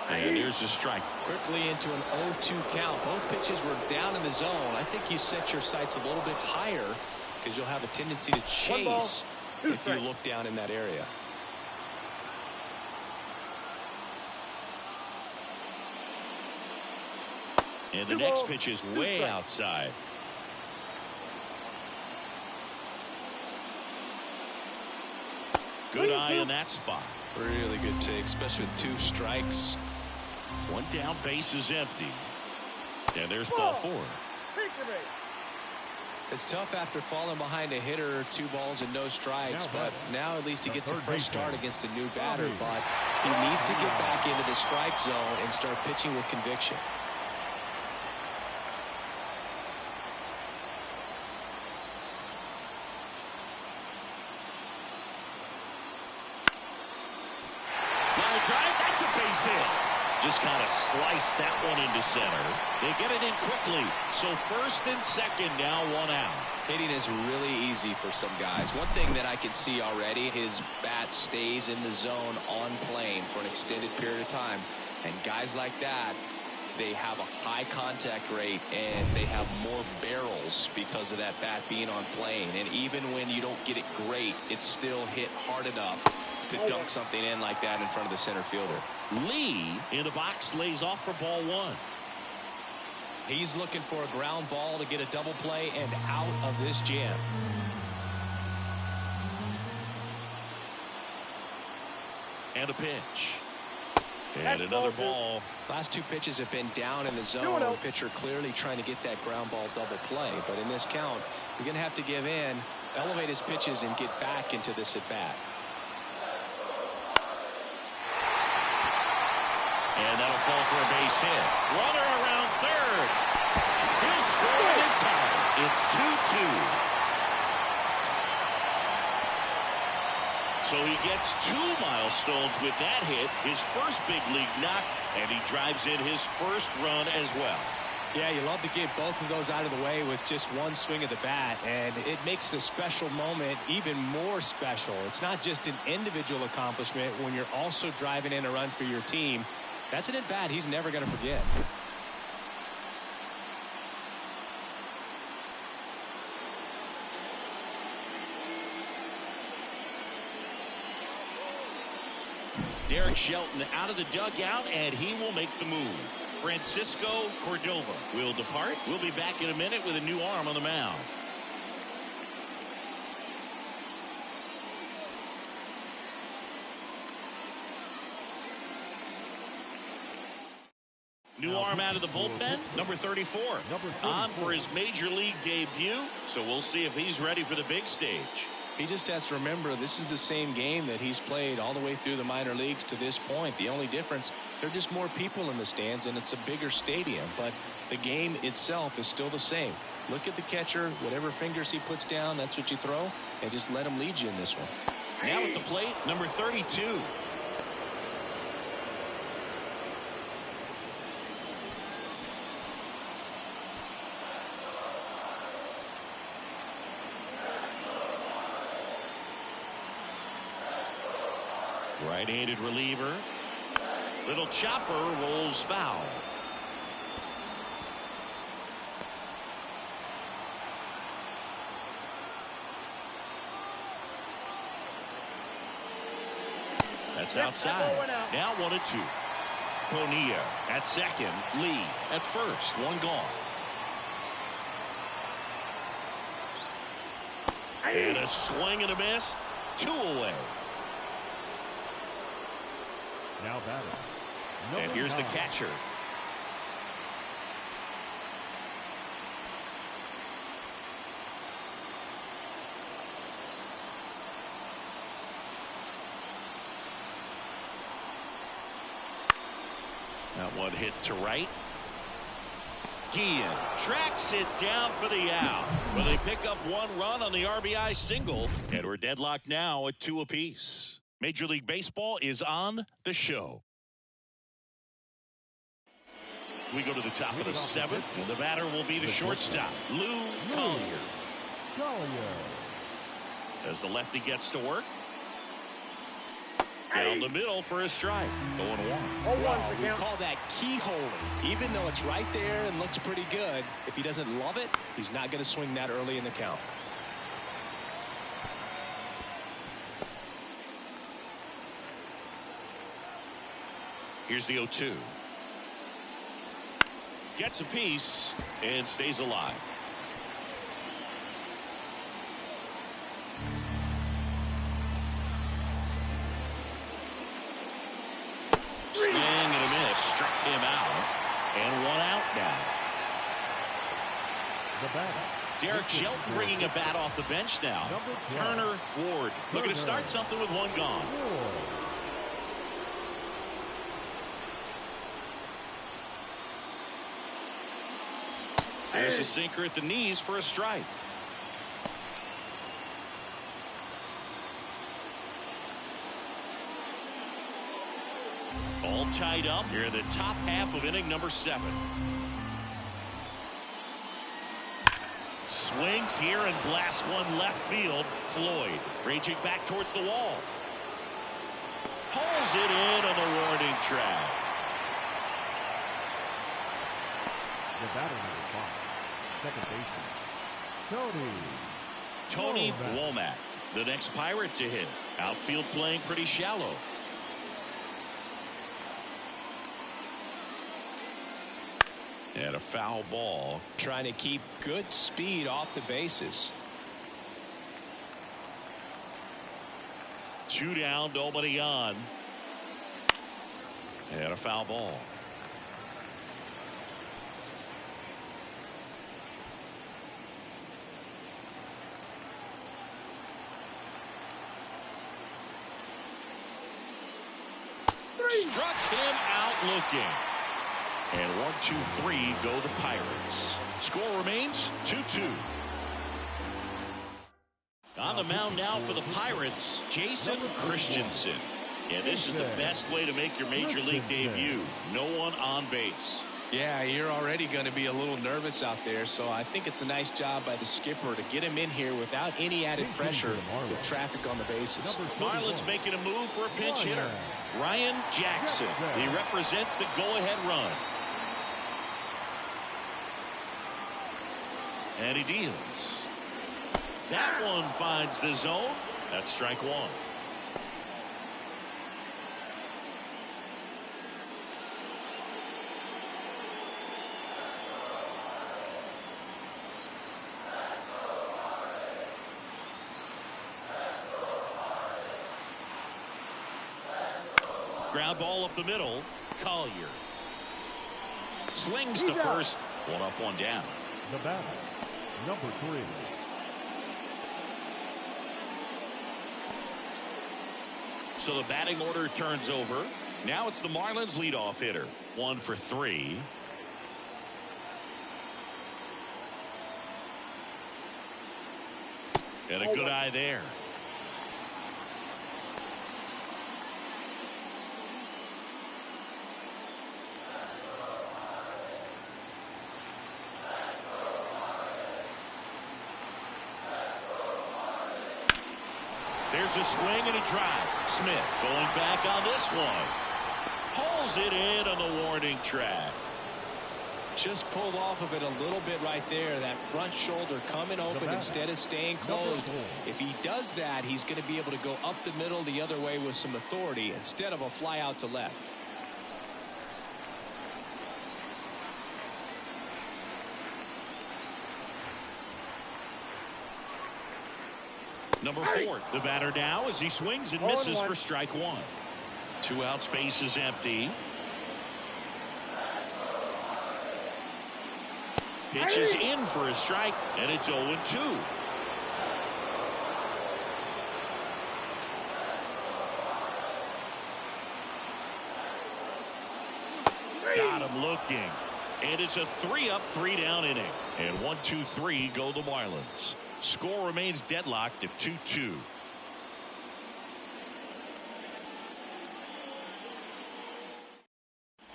And here's the strike. Quickly into an 0-2 count. Both pitches were down in the zone. I think you set your sights a little bit higher because you'll have a tendency to chase if you look down in that area. And the next pitch is way outside. Good eye in that spot. Really good take, especially with 2 strikes. One down, base is empty. And there's ball 4. It's tough after falling behind a hitter, 2 balls and no strikes, but now at least he gets a fresh start against a new batter. But he needs to get back into the strike zone and start pitching with conviction. Line drive, that's a base hit. Just kind of slice that one into center. They get it in quickly. So first and second now, 1 out. Hitting is really easy for some guys. One thing that I can see already, his bat stays in the zone on plane for an extended period of time. And guys like that, they have a high contact rate and they have more barrels because of that bat being on plane. And even when you don't get it great, it's still hit hard enough to dunk something in like that in front of the center fielder. Lee in the box lays off for ball 1. He's looking for a ground ball to get a double play and out of this jam. And a pitch. And another ball. Last 2 pitches have been down in the zone. Pitcher clearly trying to get that ground ball double play. But in this count, he's going to have to give in, elevate his pitches, and get back into this at bat. And that'll fall for a base hit. Runner around third. He'll score it in time. It's 2-2. So he gets 2 milestones with that hit, his first big league knock, and he drives in his first run as well. Yeah, you love to get both of those out of the way with just one swing of the bat, and it makes the special moment even more special. It's not just an individual accomplishment when you're also driving in a run for your team. That's an at-bat he's never going to forget. Derek Shelton out of the dugout, and he will make the move. Francisco Cordova will depart. We'll be back in a minute with a new arm on the mound. New arm out of the bullpen, number 34. On for his major league debut, so we'll see if he's ready for the big stage. He just has to remember this is the same game that he's played all the way through the minor leagues to this point. The only difference, there are just more people in the stands and it's a bigger stadium, but the game itself is still the same. Look at the catcher, whatever fingers he puts down, that's what you throw, and just let him lead you in this one. Now at the plate, number 32. Right-handed reliever. Little chopper rolls foul. That's outside. Now 1-2. Bonilla at second. Lee at first. 1 gone. And a swing and a miss. 2 away. Now batting. And here's the catcher. That one hit to right. Guillen tracks it down for the out. Well, they pick up 1 run on the RBI single, and we're deadlocked now at 2 apiece. Major League Baseball is on the show. We go to the top of the 7th, and the batter will be the shortstop, Lou Collier. As the lefty gets to work. Down the middle for a strike. 0-1. Wow, we call that keyholing. Even though it's right there and looks pretty good, if he doesn't love it, he's not going to swing that early in the count. Here's the 0-2. Gets a piece and stays alive. Swing and a miss. Struck him out. And 1 out now. The batter, Derek Shelton bringing a bat off the bench now. Turner Ward looking to start something with one gone. There's a sinker at the knees for a strike. All tied up here in the top half of inning number 7. Swings here and blasts one left field. Floyd raging back towards the wall. Pulls it in on the warning track. The batter number 5, second baseman, Tony Womack, the next Pirate to hit. Outfield playing pretty shallow. And a foul ball. Trying to keep good speed off the bases. 2 down, nobody on. And a foul ball. Struck him out looking. And 1-2-3 go the Pirates. Score remains 2-2. On the mound now for the Pirates, Jason Christensen. And this is the best way to make your major league debut. No one on base. Yeah, you're already going to be a little nervous out there, so I think it's a nice job by the skipper to get him in here without any added pressure with traffic on the bases. Marlins making a move for a pinch hitter. Ryan Jackson. He represents the go-ahead run. And he deals. That one finds the zone. That's strike 1. Ground ball up the middle. Collier slings to first. 1 up, 1 down. the batter, number 3. So the batting order turns over. Now it's the Marlins leadoff hitter. 1 for 3. And a good eye there. There's a swing and a drive. Smith going back on this one. Pulls it in on the warning track. Just pulled off of it a little bit right there. That front shoulder coming open instead of staying closed. If he does that, he's going to be able to go up the middle the other way with some authority instead of a fly out to left. Number 4, the batter now as he swings and misses for strike 1. 2 outs, base is empty. Pitches in for a strike, and it's 0-2. Got him looking. And it's a 3-up, 3-down inning. And 1-2-3 go the Marlins. Score remains deadlocked at 2-2.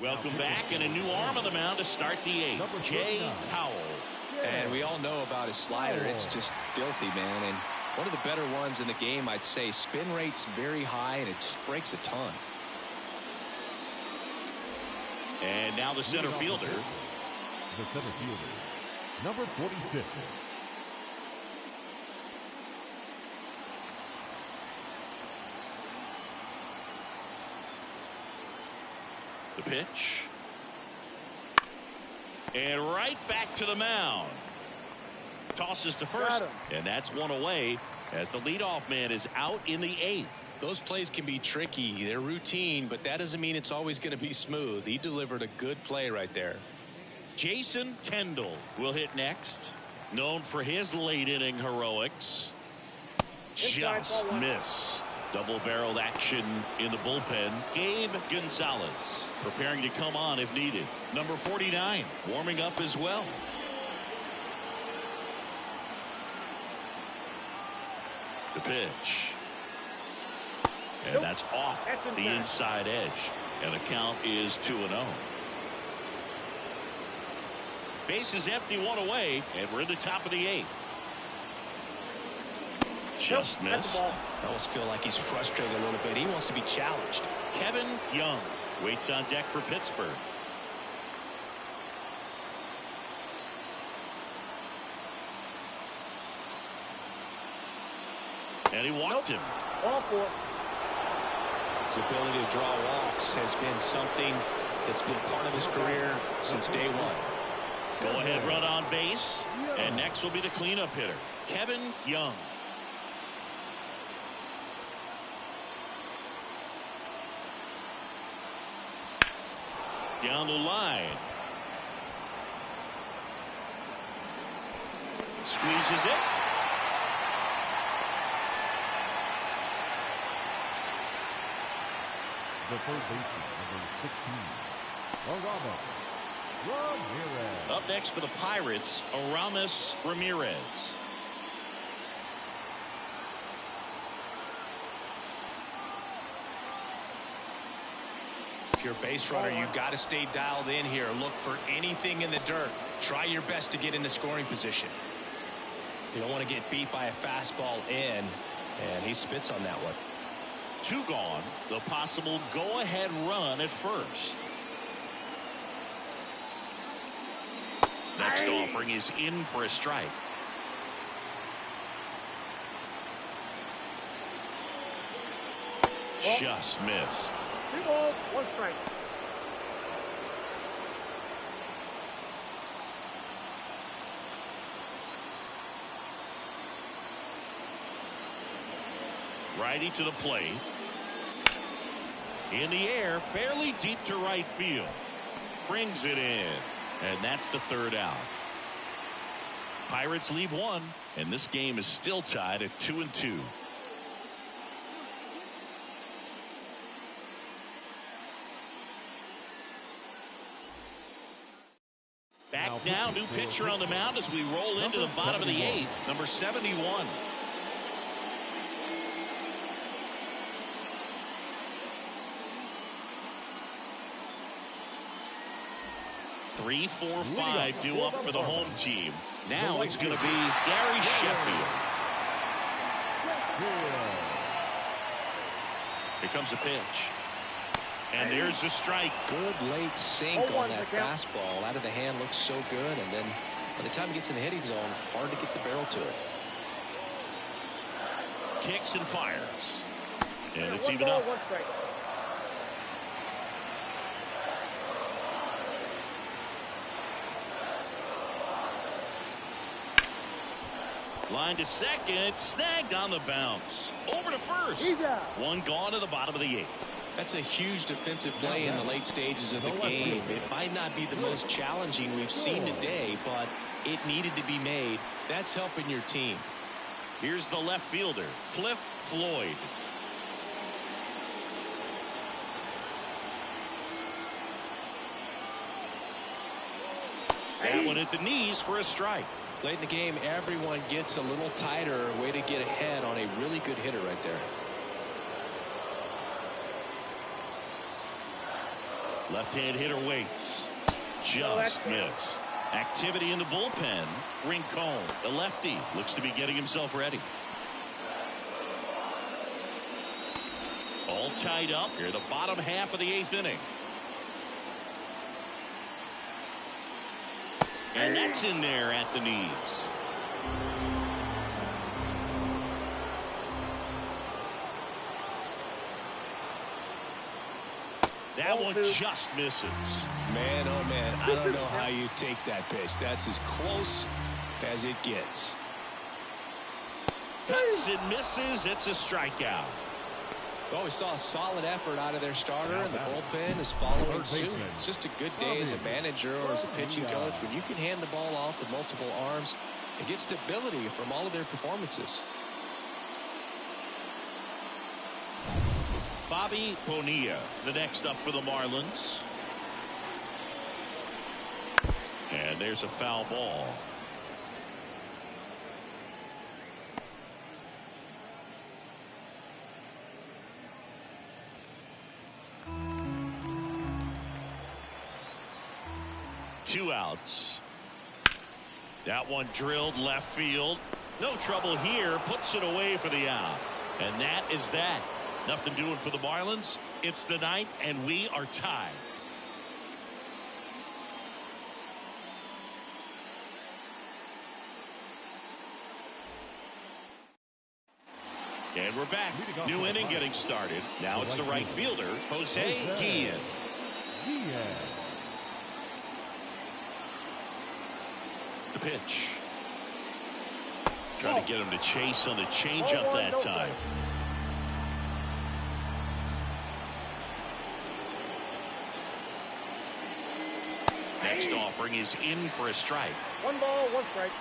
Welcome back, and a new arm on the mound to start the 8th. Jay Powell. And we all know about his slider. It's just filthy, man. And one of the better ones in the game, I'd say. Spin rate's very high, and it just breaks a ton. And now the center fielder. The center fielder, number 46. The pitch. And right back to the mound. Tosses to first, and that's one away as the leadoff man is out in the 8th. Those plays can be tricky. They're routine, but that doesn't mean it's always going to be smooth. He delivered a good play right there. Jason Kendall will hit next. Known for his late inning heroics. Just missed. Double-barreled action in the bullpen. Gabe Gonzalez preparing to come on if needed. Number 49 warming up as well. The pitch. And that's off the inside edge. And the count is 2-0. Base is empty, one away, and we're in the top of the 8th. Just missed. I almost feel like he's frustrated a little bit. He wants to be challenged. Kevin Young waits on deck for Pittsburgh. And he walked him. Ball 4. His ability to draw walks has been something that's been part of his career since day one. Go ahead run on base. And next will be the cleanup hitter, Kevin Young. Down the line. Squeezes it. The third baseman, number 16, Ramirez. Up next for the Pirates, Aramis Ramirez. If you're a base runner, you've got to stay dialed in here. Look for anything in the dirt. Try your best to get into scoring position. You don't want to get beat by a fastball in, and he spits on that one. 2 gone. The possible go-ahead run at first. Next offering is in for a strike. Just missed. 2 balls, 1 strike. Righty to the plate. In the air, fairly deep to right field. Brings it in. And that's the 3rd out. Pirates leave 1, and this game is still tied at 2-2. Back now, new pitcher on the mound as we roll into the bottom of the 8th. Number 71. Three, 4, 5 due up for the home team. Now it's going to be Gary Sheffield. Here comes the pitch. And there's the strike. Good late sink on that fastball. Out of the hand, looks so good. And then by the time it gets in the hitting zone, hard to get the barrel to it. Kicks and fires. And it's even up. Line to second, snagged on the bounce. Over to first. 1 gone to the bottom of the 8th. That's a huge defensive play in the late stages of the game. It might not be the most challenging we've seen today, but it needed to be made. That's helping your team. Here's the left fielder, Cliff Floyd. That one at the knees for a strike. Late in the game, everyone gets a little tighter. Way to get ahead on a really good hitter right there. Left-hand hitter waits. Just missed. Activity in the bullpen. Rincon, the lefty, looks to be getting himself ready. All tied up here, the bottom half of the 8th inning. And that's in there at the knees. That one just misses. Man, oh man, I don't know how you take that pitch. That's as close as it gets. Cuts and misses. It's a strikeout. Well, we saw a solid effort out of their starter, and the bullpen is following suit. It's just a good day as a manager or as a pitching coach when you can hand the ball off to multiple arms and get stability from all of their performances. Bobby Bonilla, the next up for the Marlins. And there's a foul ball. Two outs. That one drilled left field. No trouble here. Puts it away for the out. And that is that. Nothing doing for the Marlins. It's the ninth, and we are tied. And we're back. New inning getting started. Now it's the right fielder, Jose Guillen. The pitch. Trying to get him to chase on the changeup that time. Next offering is in for a strike. 1 ball, 1 strike.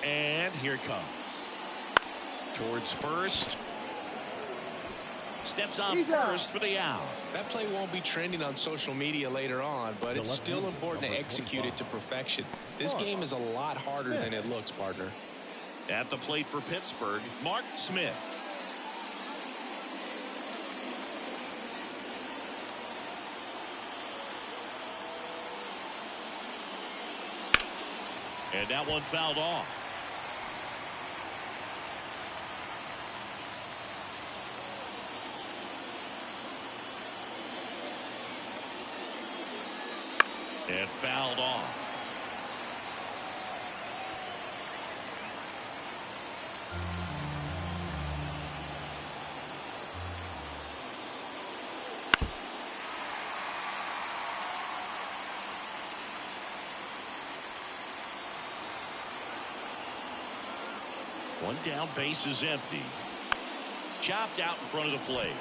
And here it comes. Towards first. Steps on first for the out. That play won't be trending on social media later on, but it's still important to execute it to perfection. This game is a lot harder than it looks, partner. At the plate for Pittsburgh, Mark Smith. And that one fouled off. And fouled off. One down, base is empty. Chopped out in front of the plate.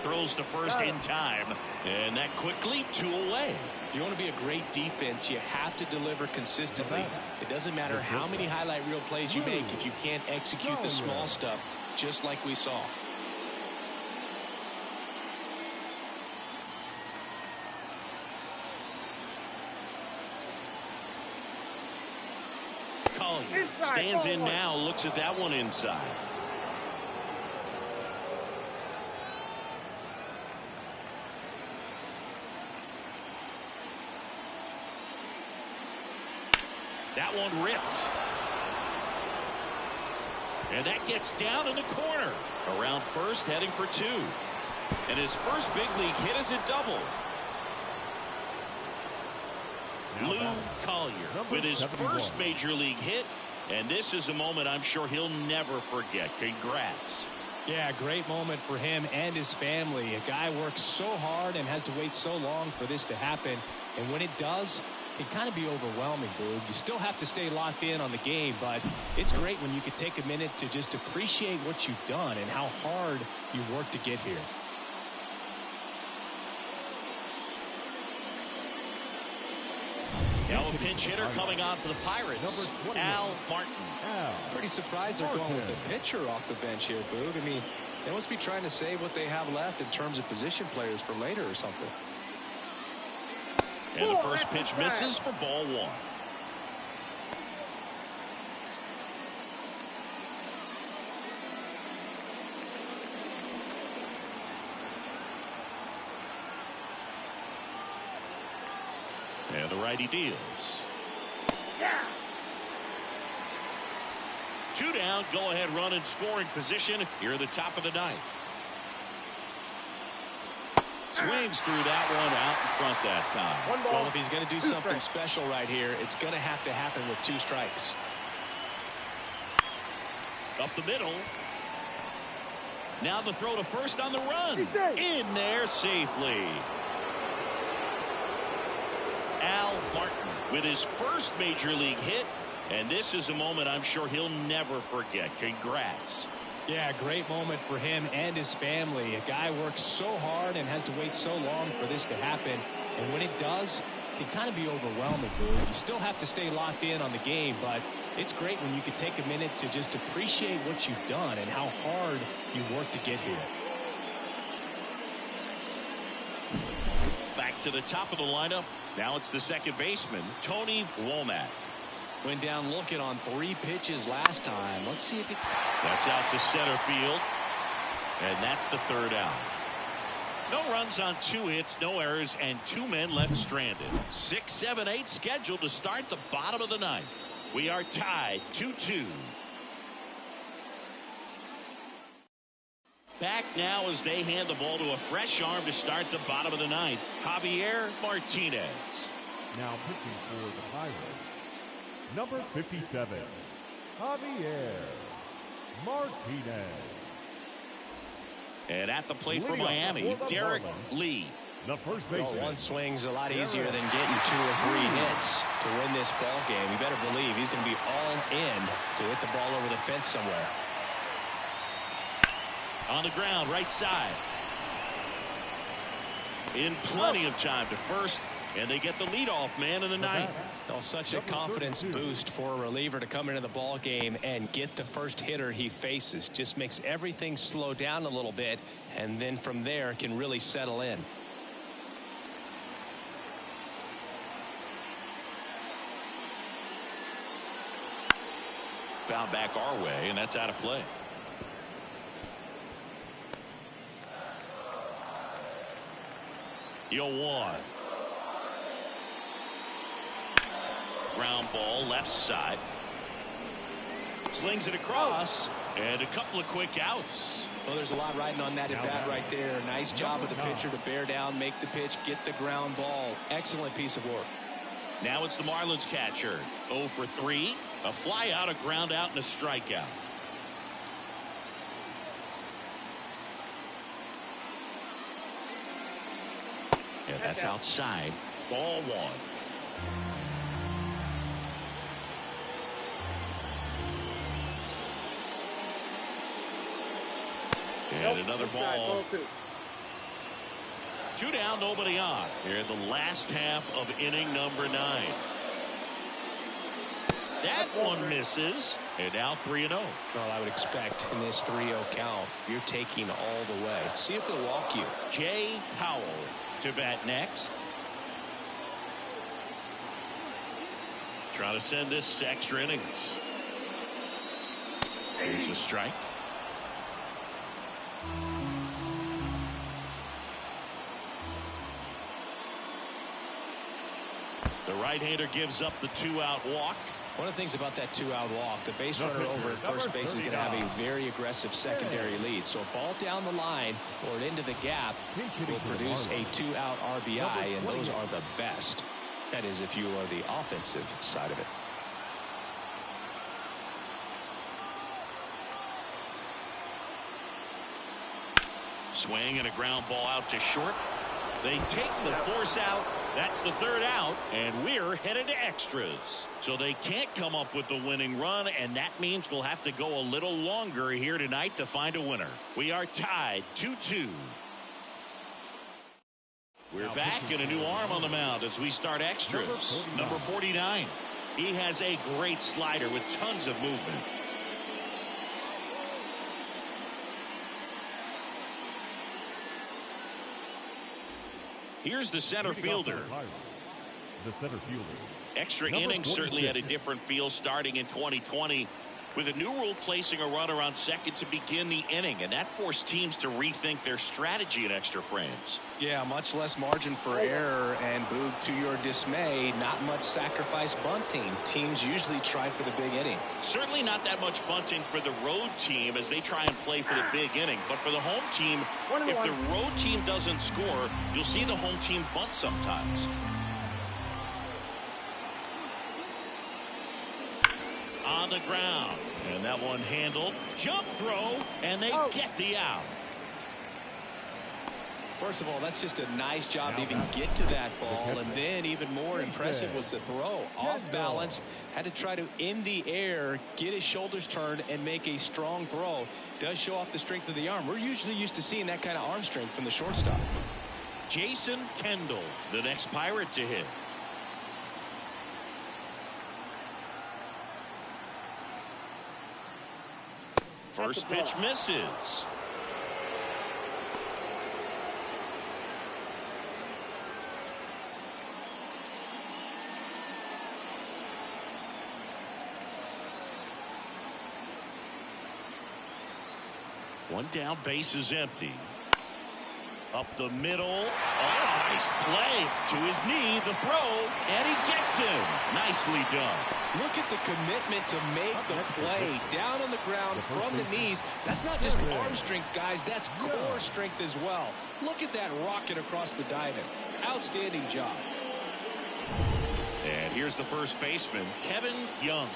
Throws to first in time, and that quickly 2 away. You want to be a great defense, you have to deliver consistently. It doesn't matter how many highlight reel plays you make if you can't execute the small stuff, just like we saw. Collier stands in now, looks at that one inside. That one ripped. And that gets down in the corner. Around first, heading for 2. And his first big league hit is a double. Lou Collier with his first major league hit. And this is a moment I'm sure he'll never forget. Congrats. Yeah, great moment for him and his family. A guy works so hard and has to wait so long for this to happen. And when it does, it can kind of be overwhelming, Boog. You still have to stay locked in on the game, but it's great when you can take a minute to just appreciate what you've done and how hard you worked to get here. Now a pinch hitter coming on for the Pirates, Al Martin. Pretty surprised they're going with the pitcher off the bench here, Boog. I mean, they must be trying to save what they have left in terms of position players for later or something. And the first pitch misses for ball 1. And the righty deals. 2 down, go ahead run in scoring position here at the top of the 9th. Swings through that one out in front that time. Well, if he's going to do something special right here, it's going to have to happen with 2 strikes. Up the middle. Now the throw to first on the run. In there safely. Al Martin with his first major league hit. And this is a moment I'm sure he'll never forget. Congrats. Yeah, great moment for him and his family. A guy works so hard and has to wait so long for this to happen. And when it does, it can kind of be overwhelming, Boog. You still have to stay locked in on the game, but it's great when you can take a minute to just appreciate what you've done and how hard you've worked to get here. Back to the top of the lineup. Now it's the second baseman, Tony Womack. Went down looking on 3 pitches last time. Let's see if it... That's out to center field. And that's the third out. No runs on 2 hits, no errors, and 2 men left stranded. 6, 7, 8 scheduled to start the bottom of the ninth. We are tied 2-2. Back now as they hand the ball to a fresh arm to start the bottom of the ninth, Javier Martinez. Now pitching for the Pirates, number 57, Javier Martinez. And at the plate for Miami, Derek Lee. The first baseman. One swing's a lot easier than getting 2 or 3 hits to win this ball game. You better believe he's going to be all in to hit the ball over the fence somewhere. On the ground, right side. In plenty of time to first, and they get the leadoff man in the ninth. Well, such a confidence boost for a reliever to come into the ball game and get the first hitter he faces. Just makes everything slow down a little bit, and then from there can really settle in. Found back our way, and that's out of play. Yo, 1. Ground ball left side. Slings it across, and a couple of quick outs. Well, there's a lot riding on that at bat right there. Nice job of the pitcher to bear down, make the pitch, get the ground ball. Excellent piece of work. Now it's the Marlins catcher. 0 for 3. A fly out, a ground out, and a strikeout. Yeah, that's outside. Ball 1. And another ball. 2 down, nobody on. Here in the last half of inning number 9. That one misses. And now 3-0. Well, I would expect in this 3-0 count, you're taking all the way. See if they'll walk you. Jay Powell to bat next. Trying to send this to extra innings. Here's a strike. The right-hander gives up the 2-out walk. One of the things about that 2-out walk, the base runner over at first base is going to have a very aggressive secondary lead. So a ball down the line or into the gap will produce a 2-out RBI, and those are the best. That is, if you are the offensive side of it. Swing and a ground ball out to short. They take the force out. That's the 3rd out, and we're headed to extras. So they can't come up with the winning run, and that means we'll have to go a little longer here tonight to find a winner. We are tied 2-2. We're back, and a new arm on the mound as we start extras. Number 49. He has a great slider with tons of movement. Here's the center fielder. The center fielder. Extra innings certainly had a different feel starting in 2020 with a new rule placing a runner on second to begin the inning, and that forced teams to rethink their strategy in extra frames. Yeah, much less margin for error, and Boog, to your dismay, not much sacrifice bunting. Teams usually try for the big inning. Certainly not that much bunting for the road team as they try and play for the big inning, but for the home team, if the road team doesn't score, you'll see the home team bunt sometimes. On the ground, and that one handled. Jump throw, and they get the out. First of all, that's just a nice job to even get to that ball. And then even more impressive was the throw. Off balance, had to try to, in the air, get his shoulders turned and make a strong throw. Does show off the strength of the arm. We're usually used to seeing that kind of arm strength from the shortstop. Jason Kendall, the next Pirate to hit. First pitch misses. One down, base is empty. Up the middle. Oh, nice play. To his knee, the throw, and he gets him. Nicely done. Look at the commitment to make the play down on the ground from the knees. That's not just arm strength, guys. That's core strength as well. Look at that rocket across the diamond. Outstanding job. And here's the first baseman, Kevin Young.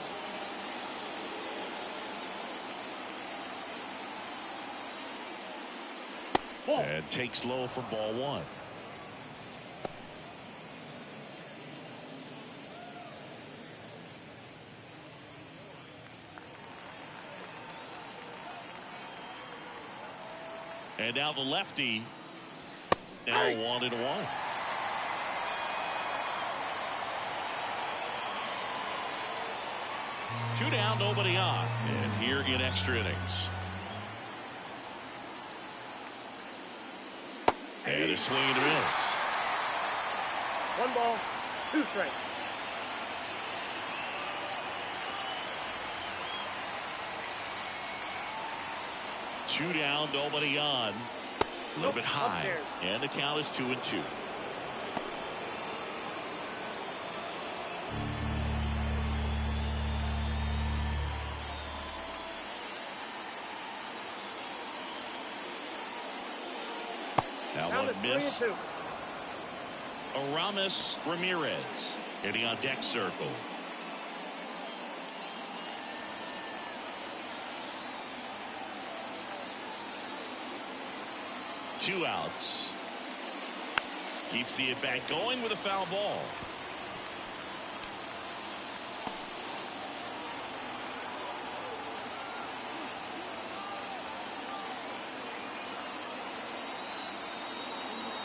And takes low for ball one. And now the lefty. Now 1-1. Two down, nobody on. And here in extra innings. And a swing and a miss. 1 ball, 2 strikes. Two down, nobody on. A little bit high. And the count is 2-2. That one missed. Aramis Ramirez hitting on deck circle. Two outs. Keeps the at bat going with a foul ball.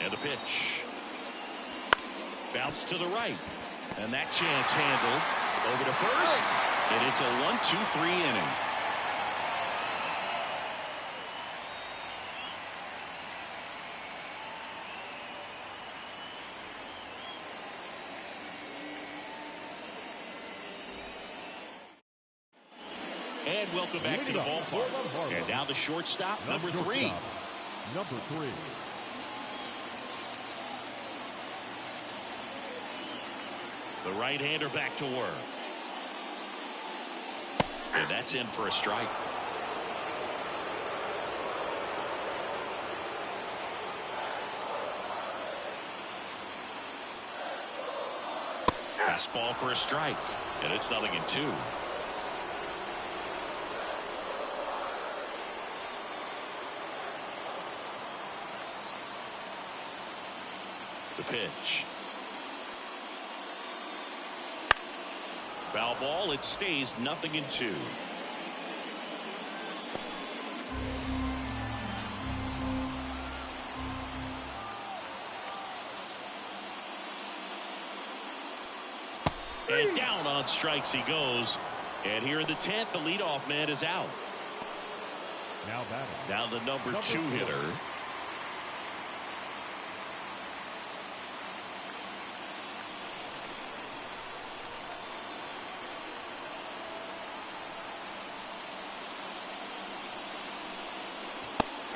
And a pitch. Bounce to the right. And that chance handled. Over to first. And it's a 1-2-3 inning. And welcome back to the ballpark. And now the shortstop, number 3. Number 3. The right-hander back to work. And that's in for a strike. Fastball for a strike. And it's 0-2. The pitch. Foul ball. It stays 0-2. And down on strikes he goes. And here in the 10th, the leadoff man is out. Now the number 2 hitter.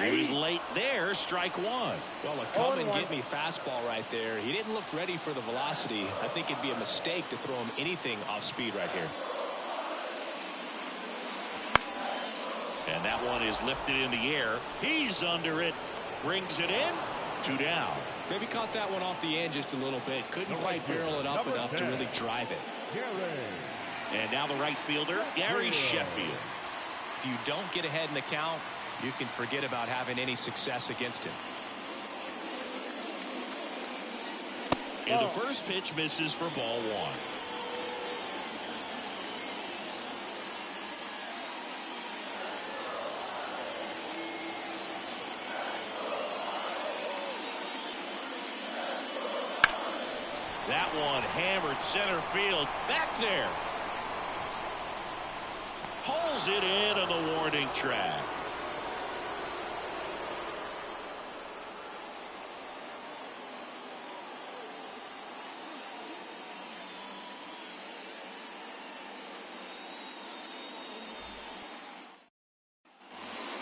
He was late there, strike 1. Well, a come and get me fastball right there. He didn't look ready for the velocity. I think it'd be a mistake to throw him anything off speed right here. And that one is lifted in the air. He's under it. Brings it in. 2 down. Maybe caught that one off the end just a little bit. Couldn't quite barrel it up enough to really drive it. And now the right fielder, Gary Sheffield. If you don't get ahead in the count, you can forget about having any success against him. And the first pitch misses for ball one. That one hammered center field. Back there. Pulls it in on the warning track.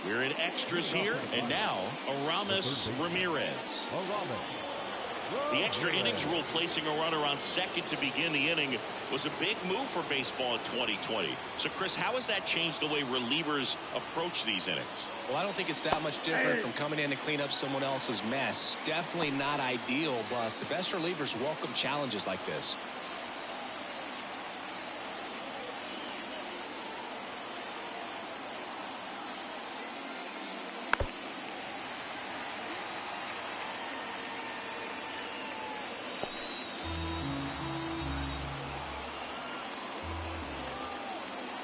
We're in extras here, and now Aramis Ramirez. The extra innings rule, placing a runner on second to begin the inning, was a big move for baseball in 2020. So, Chris, how has that changed the way relievers approach these innings? Well, I don't think it's that much different from coming in to clean up someone else's mess. Definitely not ideal, but the best relievers welcome challenges like this.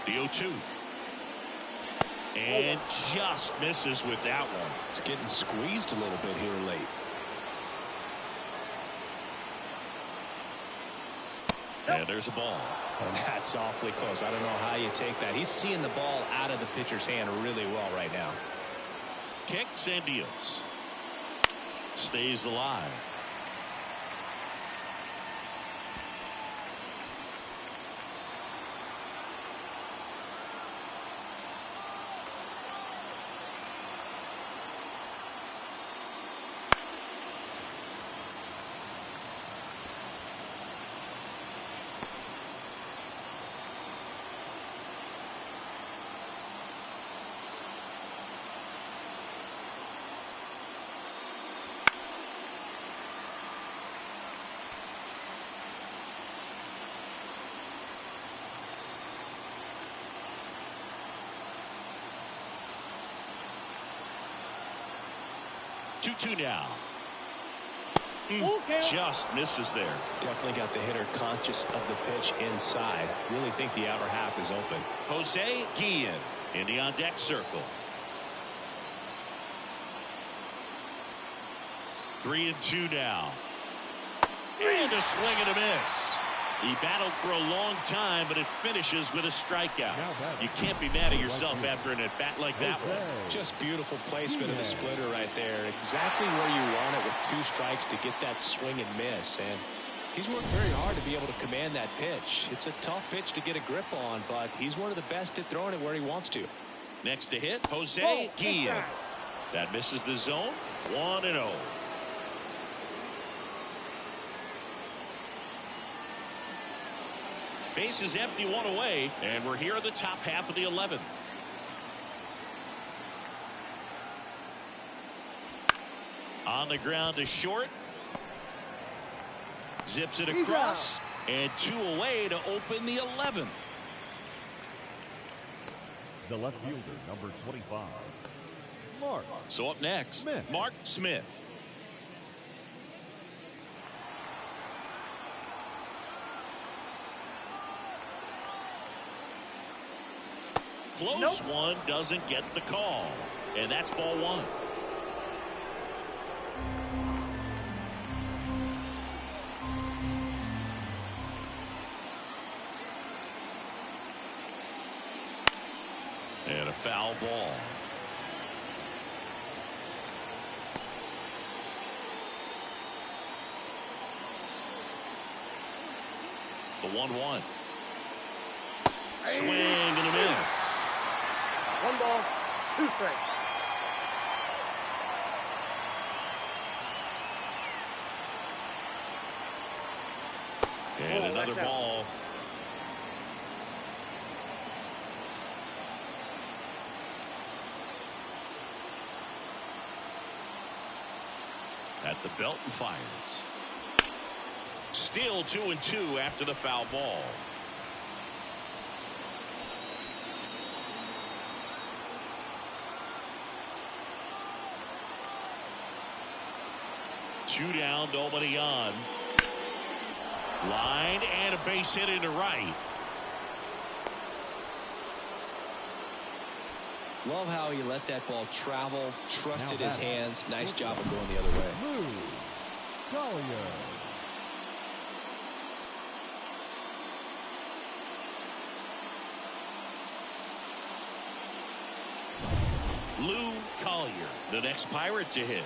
The 0-2. And just misses with that one. It's getting squeezed a little bit here late. And there's a ball. That's awfully close. I don't know how you take that. He's seeing the ball out of the pitcher's hand really well right now. Kicks and deals. Stays alive. Two now. Just misses there. Definitely got the hitter conscious of the pitch inside. Really think the outer half is open. Jose Guillen in the on deck circle. 3-2 now. And a swing and a miss. He battled for a long time, but it finishes with a strikeout. You can't be mad at yourself after an at-bat like that one. Just beautiful placement of the splitter right there. Exactly where you want it with 2 strikes to get that swing and miss. And he's worked very hard to be able to command that pitch. It's a tough pitch to get a grip on, but he's one of the best at throwing it where he wants to. Next to hit, Jose Guillen. That misses the zone. 1-0. Base is empty, 1 away, and we're here at the top half of the 11th. On the ground to short. Zips it across, and 2 away to open the 11th. The left fielder, number 25, Mark. So up next, Smith. Mark Smith. Close one, doesn't get the call. And that's ball 1. And a foul ball. The 1-1. Swing and a miss. 1 ball, 2 strikes. And another ball. At the belt and fires. Still 2-2 after the foul ball. Two down, nobody on. Line and a base hit into right. Love how he let that ball travel, trusted his hands. Nice job of going the other way. Lou Collier. Lou Collier, the next Pirate to hit.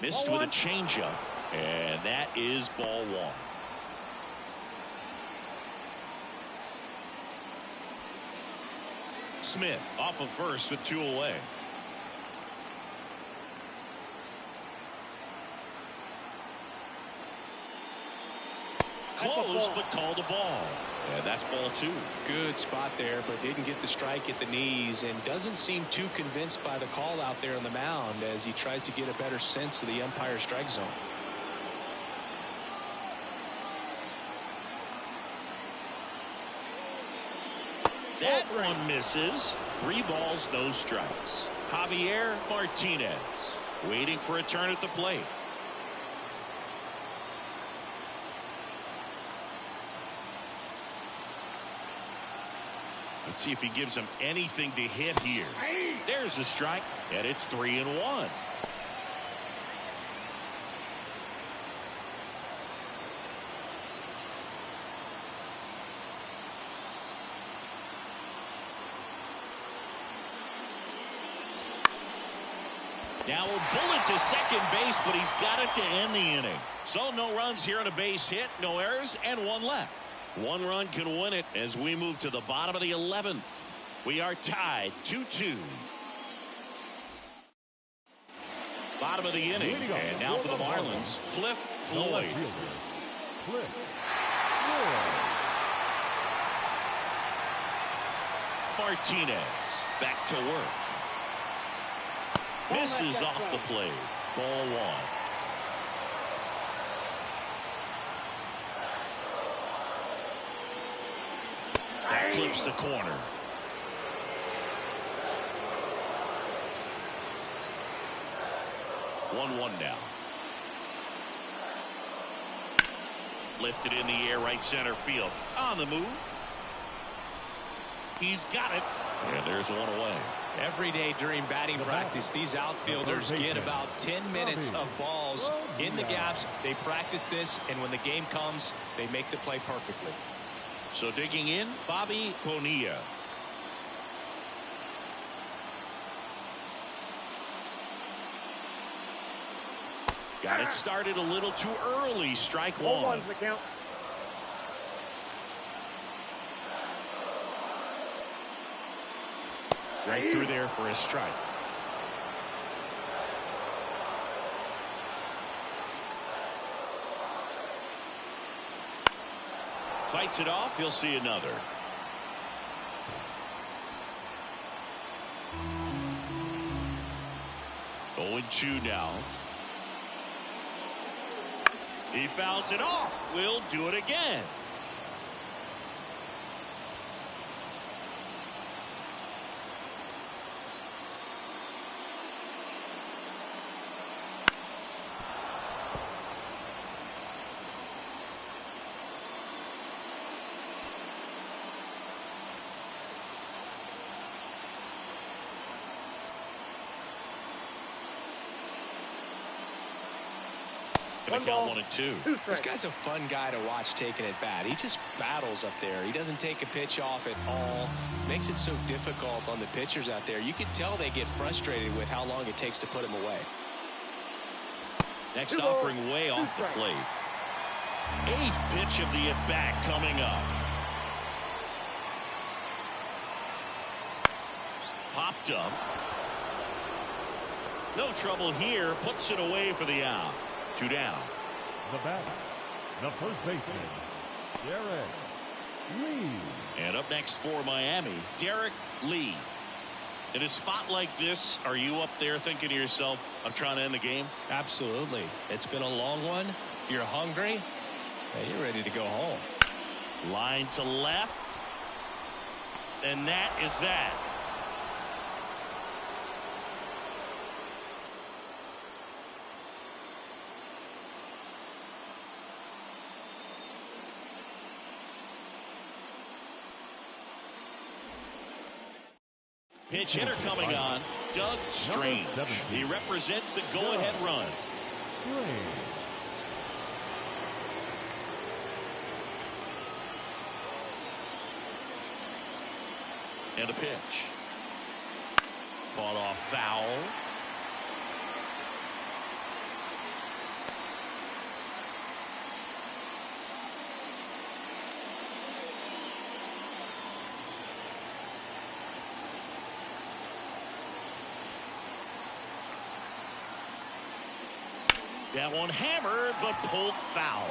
Missed with a changeup, and that is ball one. Smith off of first with 2 away. Close, but called a ball. And that's ball 2. Good spot there, but didn't get the strike at the knees and doesn't seem too convinced by the call out there on the mound as he tries to get a better sense of the umpire's strike zone. That one misses. 3 balls, no strikes. Javier Martinez waiting for a turn at the plate. Let's see if he gives him anything to hit here. There's the strike, and it's 3-1. Now a bullet to second base, but he's got it to end the inning. So no runs here on a base hit, no errors, and 1 left. 1 run can win it as we move to the bottom of the 11th. We are tied 2-2. Bottom of the inning, and now for the Marlins, Cliff Floyd. Cliff Martinez back to work. Misses off the plate. Ball 1. That clips the corner. One now. Lifted in the air, right center field. On the move. He's got it. And there's 1 away. Every day during batting practice, these outfielders get about 10 minutes of balls in the gaps. They practice this, and when the game comes, they make the play perfectly. So digging in, Bobby Bonilla. Got it started a little too early. Strike 1. The count. Right through there for a strike. Fights it off. He'll see another. Oh, 0-2 now. He fouls it off. We'll do it again. Gonna count 1 and 2. This guy's a fun guy to watch taking at bat. He just battles up there. He doesn't take a pitch off at all. Makes it so difficult on the pitchers out there. You can tell they get frustrated with how long it takes to put him away. Next offering way off the plate. 8th pitch of the at-bat coming up. Popped up. No trouble here. Puts it away for the out. 2 down. The batter, the first baseman, Derek Lee. And up next for Miami, Derek Lee. In a spot like this, are you up there thinking to yourself, I'm trying to end the game? Absolutely. It's been a long one. You're hungry, and you're ready to go home. Line to left. And that is that. Pinch hitter coming on, Doug Strange. He represents the go-ahead run. And a pitch. Fought off foul. That one hammered, but pulled foul.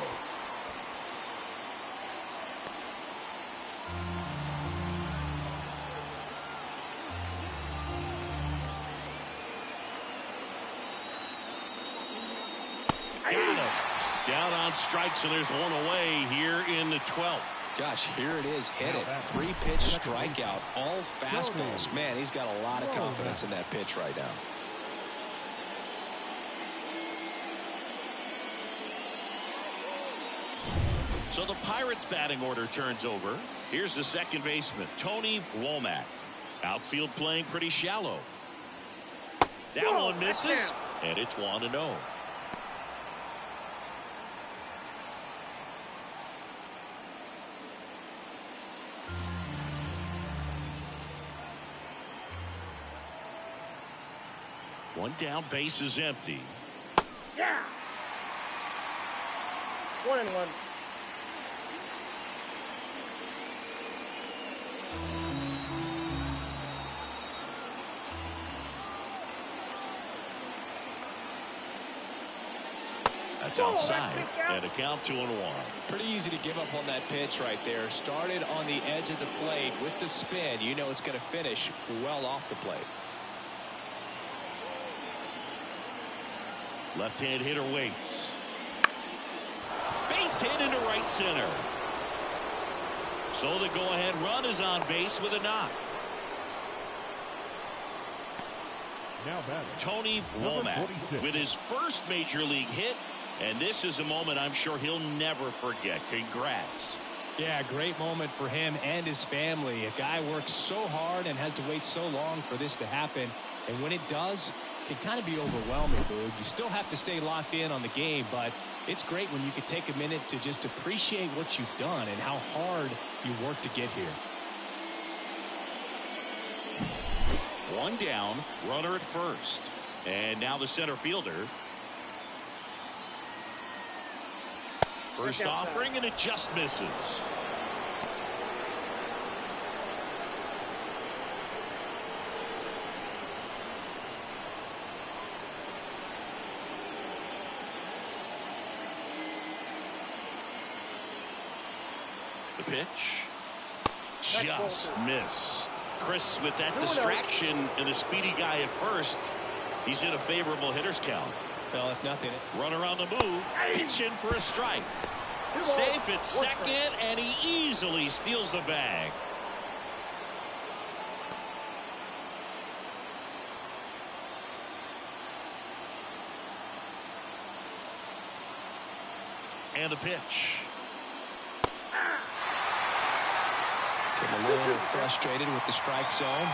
Got him. Down on strikes, and there's one away here in the 12th. Gosh, here it is. Hit it. 3-pitch strikeout. All fastballs. Man, he's got a lot of confidence in that pitch right now. So the Pirates batting order turns over. Here's the second baseman, Tony Womack. Outfield playing pretty shallow. That one misses, and it's 1-0. One down, base is empty. Yeah. 1-1. That's outside, and a count 2-1. Pretty easy to give up on that pitch right there. Started on the edge of the plate with the spin. You know it's going to finish well off the plate. Left-hand hitter waits. Base hit into right center. So the go-ahead run is on base with a knock. Now batting, Tony Womack with his first major league hit, and this is a moment I'm sure he'll never forget. Congrats. Yeah, great moment for him and his family. A guy works so hard and has to wait so long for this to happen, and when it does, it can kind of be overwhelming, Boog. You still have to stay locked in on the game, but it's great when you can take a minute to just appreciate what you've done and how hard you worked to get here. One down, runner at first. And now the center fielder. First offering, and it just misses. The pitch. Just missed. Chris, with that distraction and a speedy guy at first, he's in a favorable hitter's count. Well, if nothing. Runner on the move, pitching for a strike. Safe at second, and he easily steals the bag. And the pitch. Getting a little frustrated with the strike zone.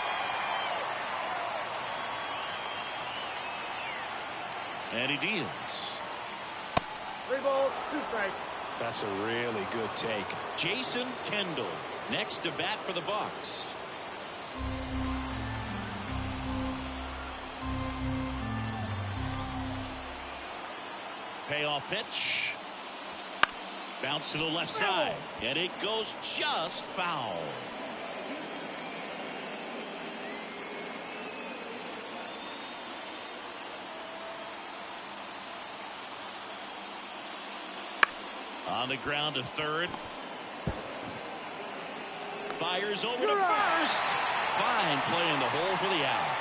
And he deals. 3 balls, 2 strikes. That's a really good take. Jason Kendall next to bat for the Bucks. Payoff pitch. Bounce to the left side, and it goes just foul. On the ground to third. Fires over to first. Fine play in the hole for the out.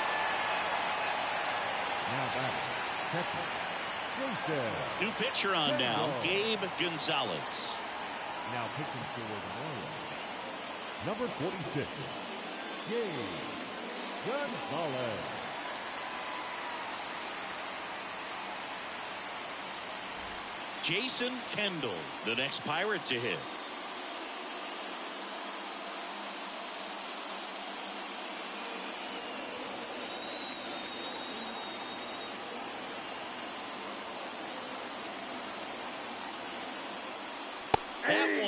now batting, catcher, Jason. New pitcher on now, Gabe Gonzalez. Now pitching for the Marlins, number 46, Gabe Gonzalez. Jason Kendall, the next Pirate to hit.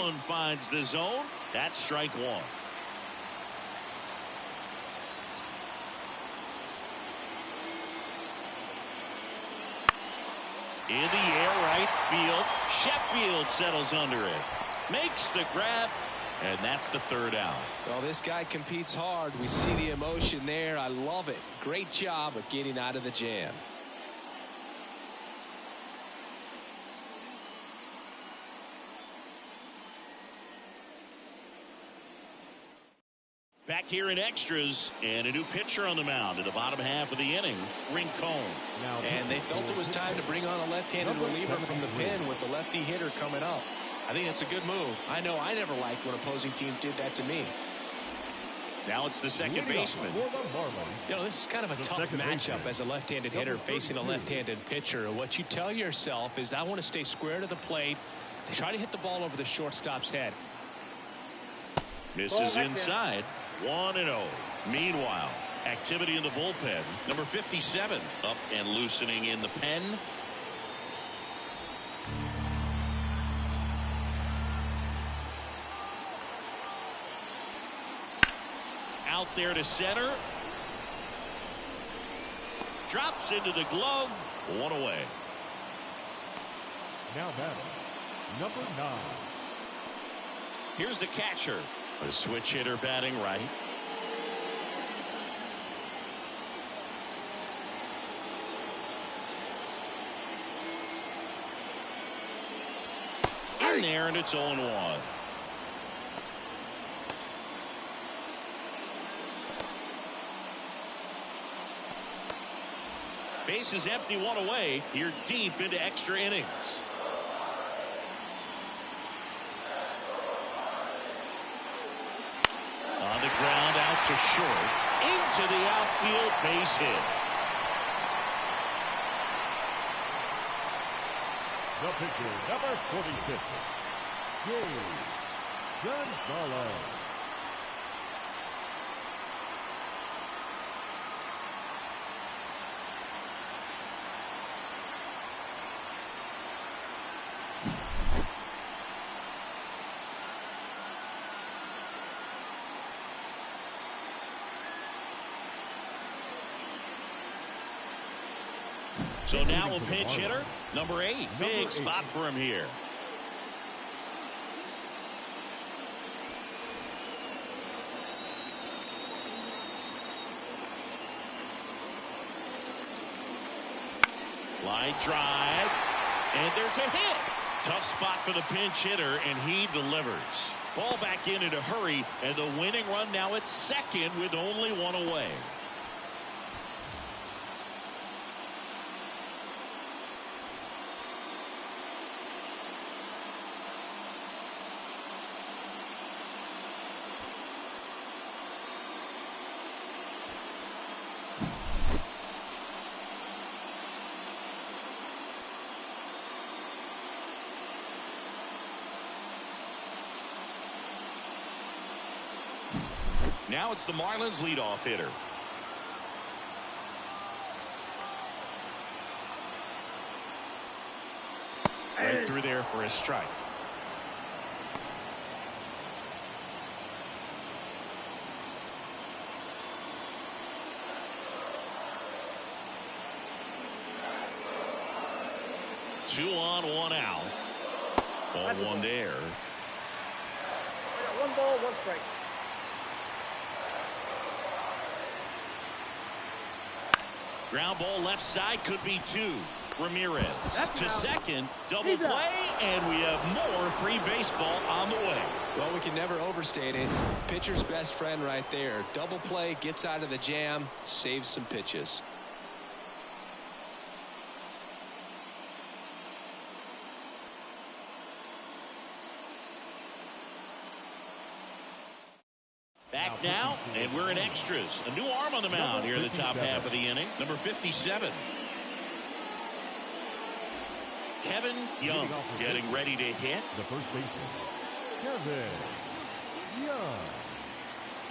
one finds the zone. That's strike one. In the air, right field. Sheffield settles under it. Makes the grab, and that's the third out. Well, this guy competes hard. We see the emotion there. I love it. Great job of getting out of the jam. Back here in extras, and a new pitcher on the mound in the bottom half of the inning, Rincon. And they felt it was time to bring on a left-handed reliever from the pen with the lefty hitter coming up. I think that's a good move. I know I never liked when opposing teams did that to me. Now it's the second baseman. You know, this is kind of a tough matchup as a left-handed hitter facing a left-handed pitcher. What you tell yourself is, I want to stay square to the plate, try to hit the ball over the shortstop's head. Misses inside. 1-0. Meanwhile, activity in the bullpen. Number 57 up and loosening in the pen. Out there to center. Drops into the glove. One away. Now batting, number 9. Here's the catcher. A switch hitter batting right. In there, and it's 0-1. Base is empty, one away. You're deep into extra innings. On the ground, out to short. Into the outfield, base hit. The pitcher, number 46, James Gonzalez. So now a pinch hitter, number 8. Big spot for him here. Line drive, and there's a hit. Tough spot for the pinch hitter, and he delivers. Ball back in a hurry, and the winning run now at second with only one away. Now it's the Marlins leadoff hitter. Right through there for a strike. Two on, one out. Ball one there. One ball, one strike. Ground ball left side, could be 2. Ramirez to second, double He's out. play, and we have more free baseball on the way. Well, we can never overstate it. Pitcher's best friend right there. Double play, gets out of the jam, saves some pitches. Back now, and we're in extras. A new arm on the mound here in the top half of the inning. Number 57. Kevin Young getting ready to hit. The first baseman, Kevin Young.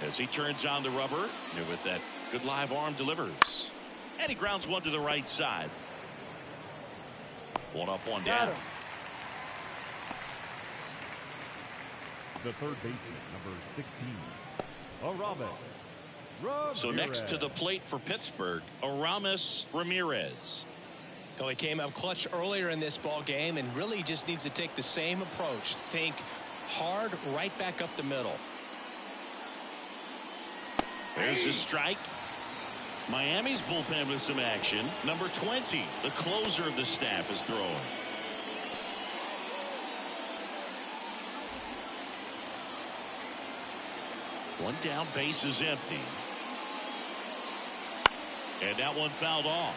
As he turns on the rubber, and with that good live arm delivers. And he grounds one to the right side. One up, one down. the third baseman, number 16, Aramis Ramirez. So next to the plate for Pittsburgh, Aramis Ramirez. So he came up clutch earlier in this ball game and really just needs to take the same approach. Think hard right back up the middle. There's the strike. Miami's bullpen with some action. Number 20, the closer of the staff, is throwing. One down, base is empty. And that one fouled off.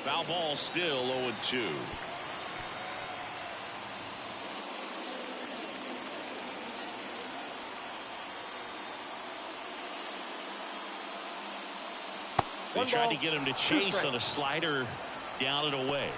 Foul ball, still 0-2. They tried to get him to chase on a slider down and away.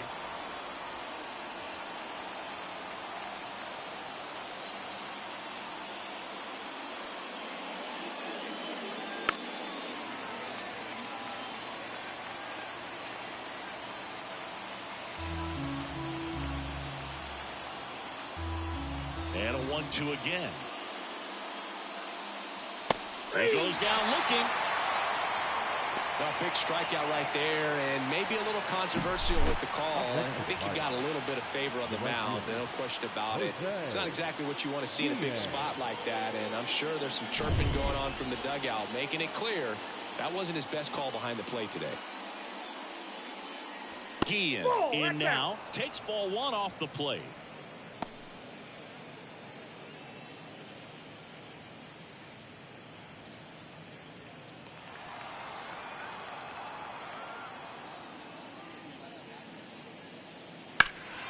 And a 1-2 again. He goes down looking. Well, big strikeout right there, and maybe a little controversial with the call. I think he got a little bit of favor on the mound, no question about it. It's not exactly what you want to see in a big spot like that, and I'm sure there's some chirping going on from the dugout, making it clear that wasn't his best call behind the plate today. Guillen in now, takes ball one off the plate.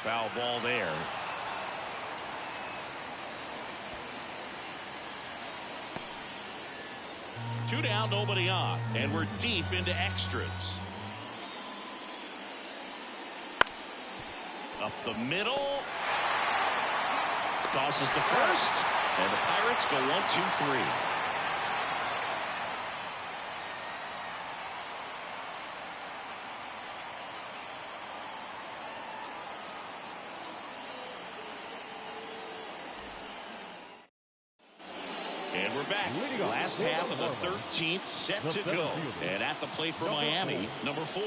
Foul ball there. Two down, nobody on, and we're deep into extras. Up the middle. Tosses to first, and the Pirates go 1-2-3. And we're back. Last half of the 13th set to go. And at the plate for Miami, number 4.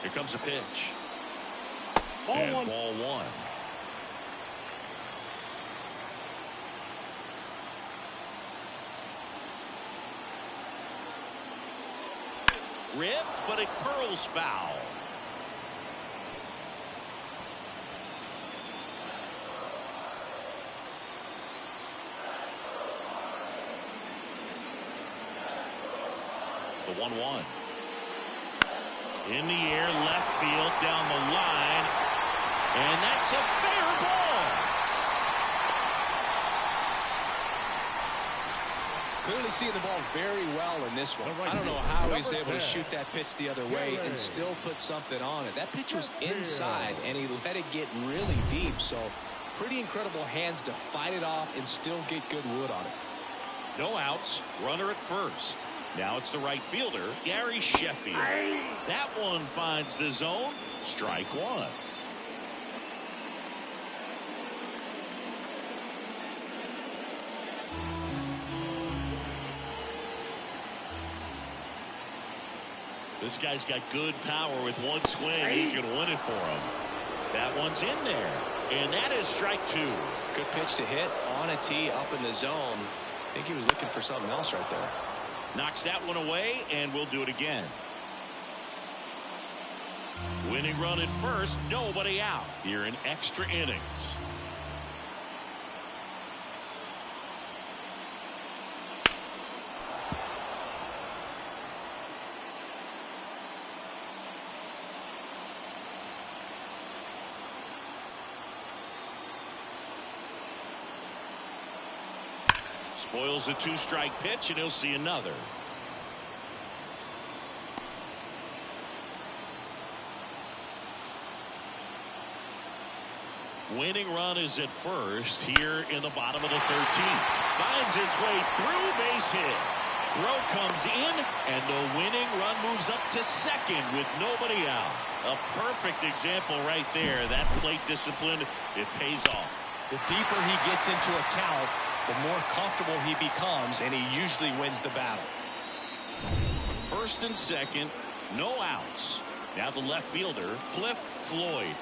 Here comes a pitch. And ball one. Ripped, but it curls foul. The 1-1. In the air, left field, down the line. And that's a fair ball. Clearly seeing the ball very well in this one. I don't know how he was able to shoot that pitch the other way and still put something on it. That pitch was inside, and he let it get really deep. So pretty incredible hands to fight it off and still get good wood on it. No outs, runner at first. Now it's the right fielder, Gary Sheffield. That one finds the zone. Strike one. This guy's got good power with one swing. He can win it for him. That one's in there. And that is strike two. Good pitch to hit on a tee up in the zone. I think he was looking for something else right there. Knocks that one away, and we'll do it again. Winning run at first, nobody out here in extra innings. Spoils the two-strike pitch, and he'll see another. Winning run is at first here in the bottom of the 13th. Finds its way through, base hit. Throw comes in, and the winning run moves up to second with nobody out. A perfect example right there. That plate discipline, it pays off. The deeper he gets into a count, the more comfortable he becomes, and he usually wins the battle. First and second, no outs. Now the left fielder, Cliff Floyd.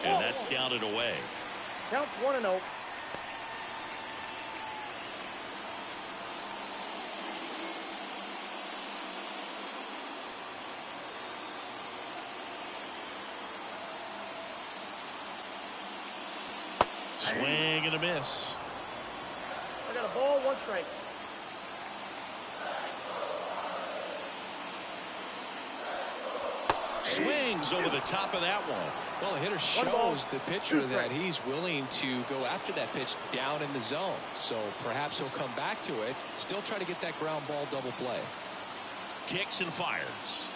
And that's down and away. Counts 1-0. Swing and a miss. I got a ball, 1 strike. Swings over the top of that one. Well, the hitter shows the pitcher that he's willing to go after that pitch down in the zone. So perhaps he'll come back to it, still try to get that ground ball double play. Kicks and fires.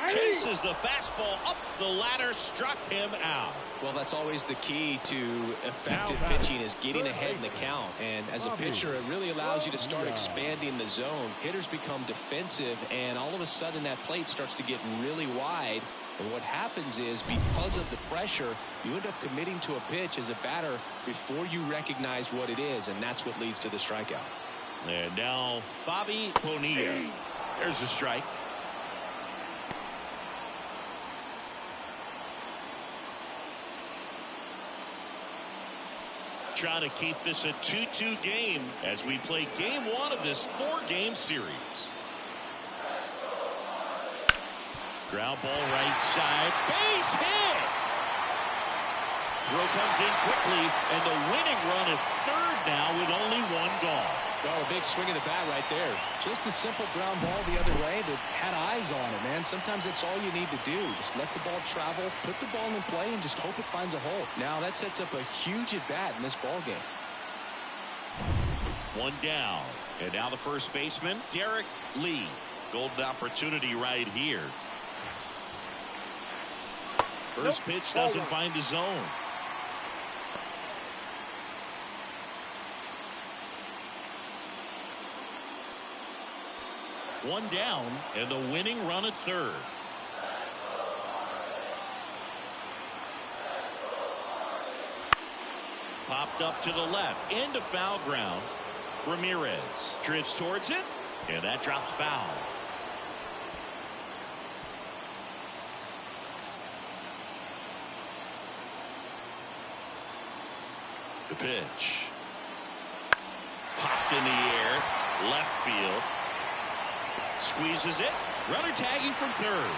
Chases the fastball up the ladder, struck him out. Well, that's always the key to effective pitching, is getting ahead in the count. And as a pitcher, it really allows you to start expanding the zone. Hitters become defensive, and all of a sudden that plate starts to get really wide. And what happens is, because of the pressure, you end up committing to a pitch as a batter before you recognize what it is, and that's what leads to the strikeout. And now Bobby Bonilla. There's a strike. Trying to keep this a 2-2 game as we play game 1 of this 4-game series. Ground ball right side, base hit. Throw comes in quickly, and the winning run at third now with only 1 gone. Oh, a big swing of the bat right there. Just a simple ground ball the other way that had eyes on it, man. Sometimes that's all you need to do. Just let the ball travel, put the ball in play, and just hope it finds a hole. Now that sets up a huge at-bat in this ball game. 1 down. And now the first baseman, Derek Lee. Golden opportunity right here. First pitch doesn't find the zone. One down, and the winning run at third. Popped up to the left, into foul ground. Ramirez drifts towards it, and that drops foul. The pitch. Popped in the air, left field. Squeezes it. Runner tagging from third.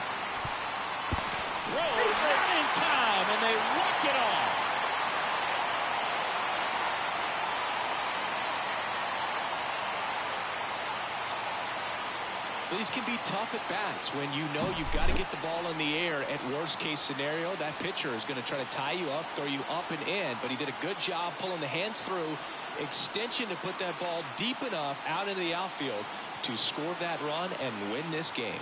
Throw not in time, and they walk it off. These can be tough at bats when you know you've got to get the ball in the air. At worst case scenario, that pitcher is going to try to tie you up, throw you up and in, but he did a good job pulling the hands through, extension to put that ball deep enough out into the outfield to score that run and win this game.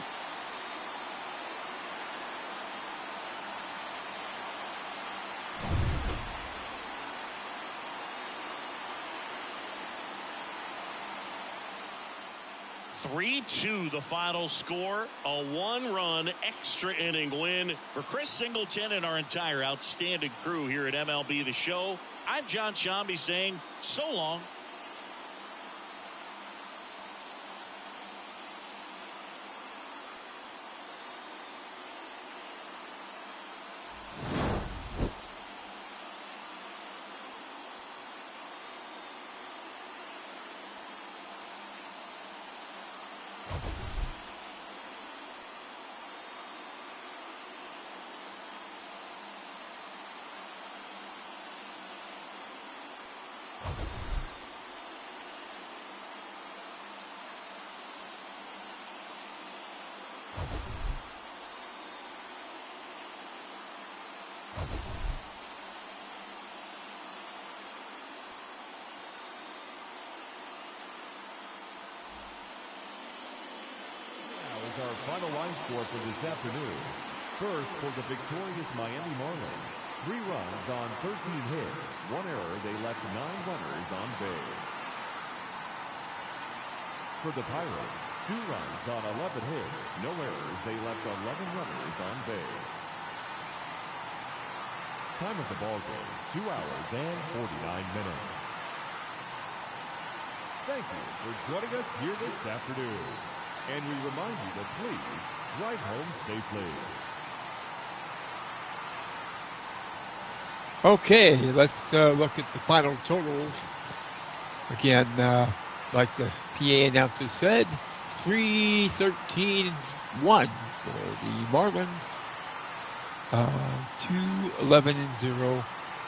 (3-2) the final score. A 1-run extra inning win for Chris Singleton and our entire outstanding crew here at MLB The Show. I'm John Shambi saying so long. Our final line score for this afternoon. First for the victorious Miami Marlins. 3 runs on 13 hits. 1 error. They left 9 runners on base. For the Pirates, 2 runs on 11 hits. No errors. They left 11 runners on base. Time of the ball game, 2 hours and 49 minutes. Thank you for joining us here this afternoon. And we remind you to please drive home safely. Okay, let's look at the final totals. Again, like the PA announcer said, 3-13-1 for the Marlins, 2-11-0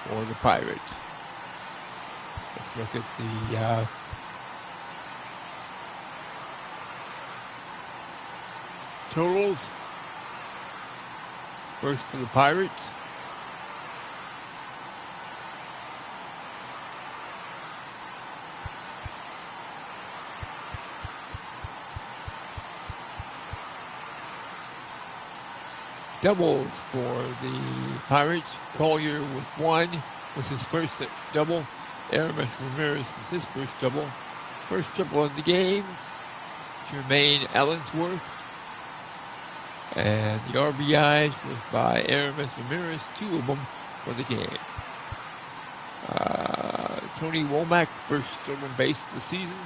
for the Pirates. Let's look at the totals. First for the Pirates. Doubles for the Pirates. Collier with 1 was his first double. Aramis Ramirez was his first double. First triple of the game, Jermaine Ellensworth. And the RBIs was by Aramis Ramirez, 2 of them for the game. Tony Womack, first stolen base of the season.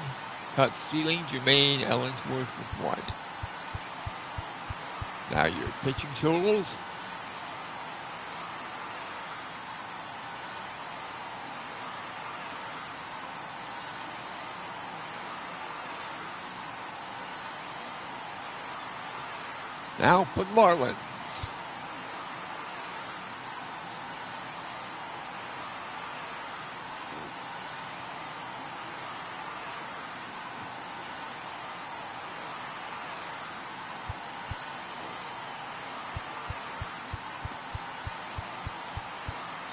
Caught stealing, Jermaine Ellensworth with 1. Now your pitching totals. Now for the Marlins.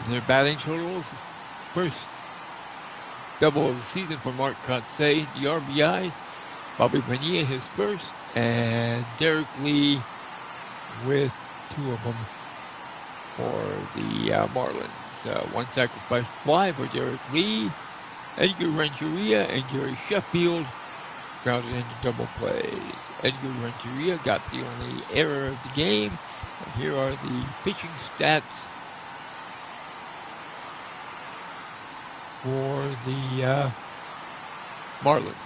Their batting totals, first double of the season for Mark Kotsay, the RBIs, Bobby Bonilla his first, and Derek Lee with 2 of them for the Marlins. 1 sacrifice fly for Derek Lee, Edgar Renteria and Gary Sheffield grounded into double plays. Edgar Renteria got the only error of the game. And here are the pitching stats for the Marlins.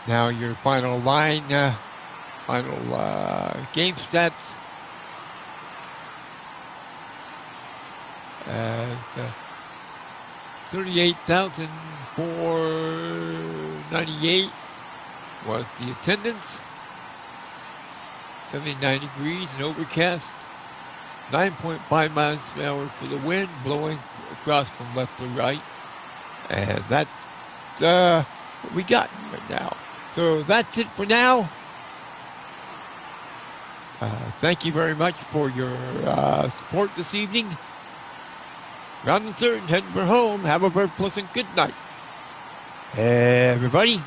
Now your final line, final game stats. As 38,498 was the attendance. 79 degrees and overcast. 9.5 miles an hour for the wind, blowing across from left to right. And that's what we got right now. So that's it for now. Thank you very much for your support this evening. Round the third, heading for home. Have a very pleasant good night. Everybody.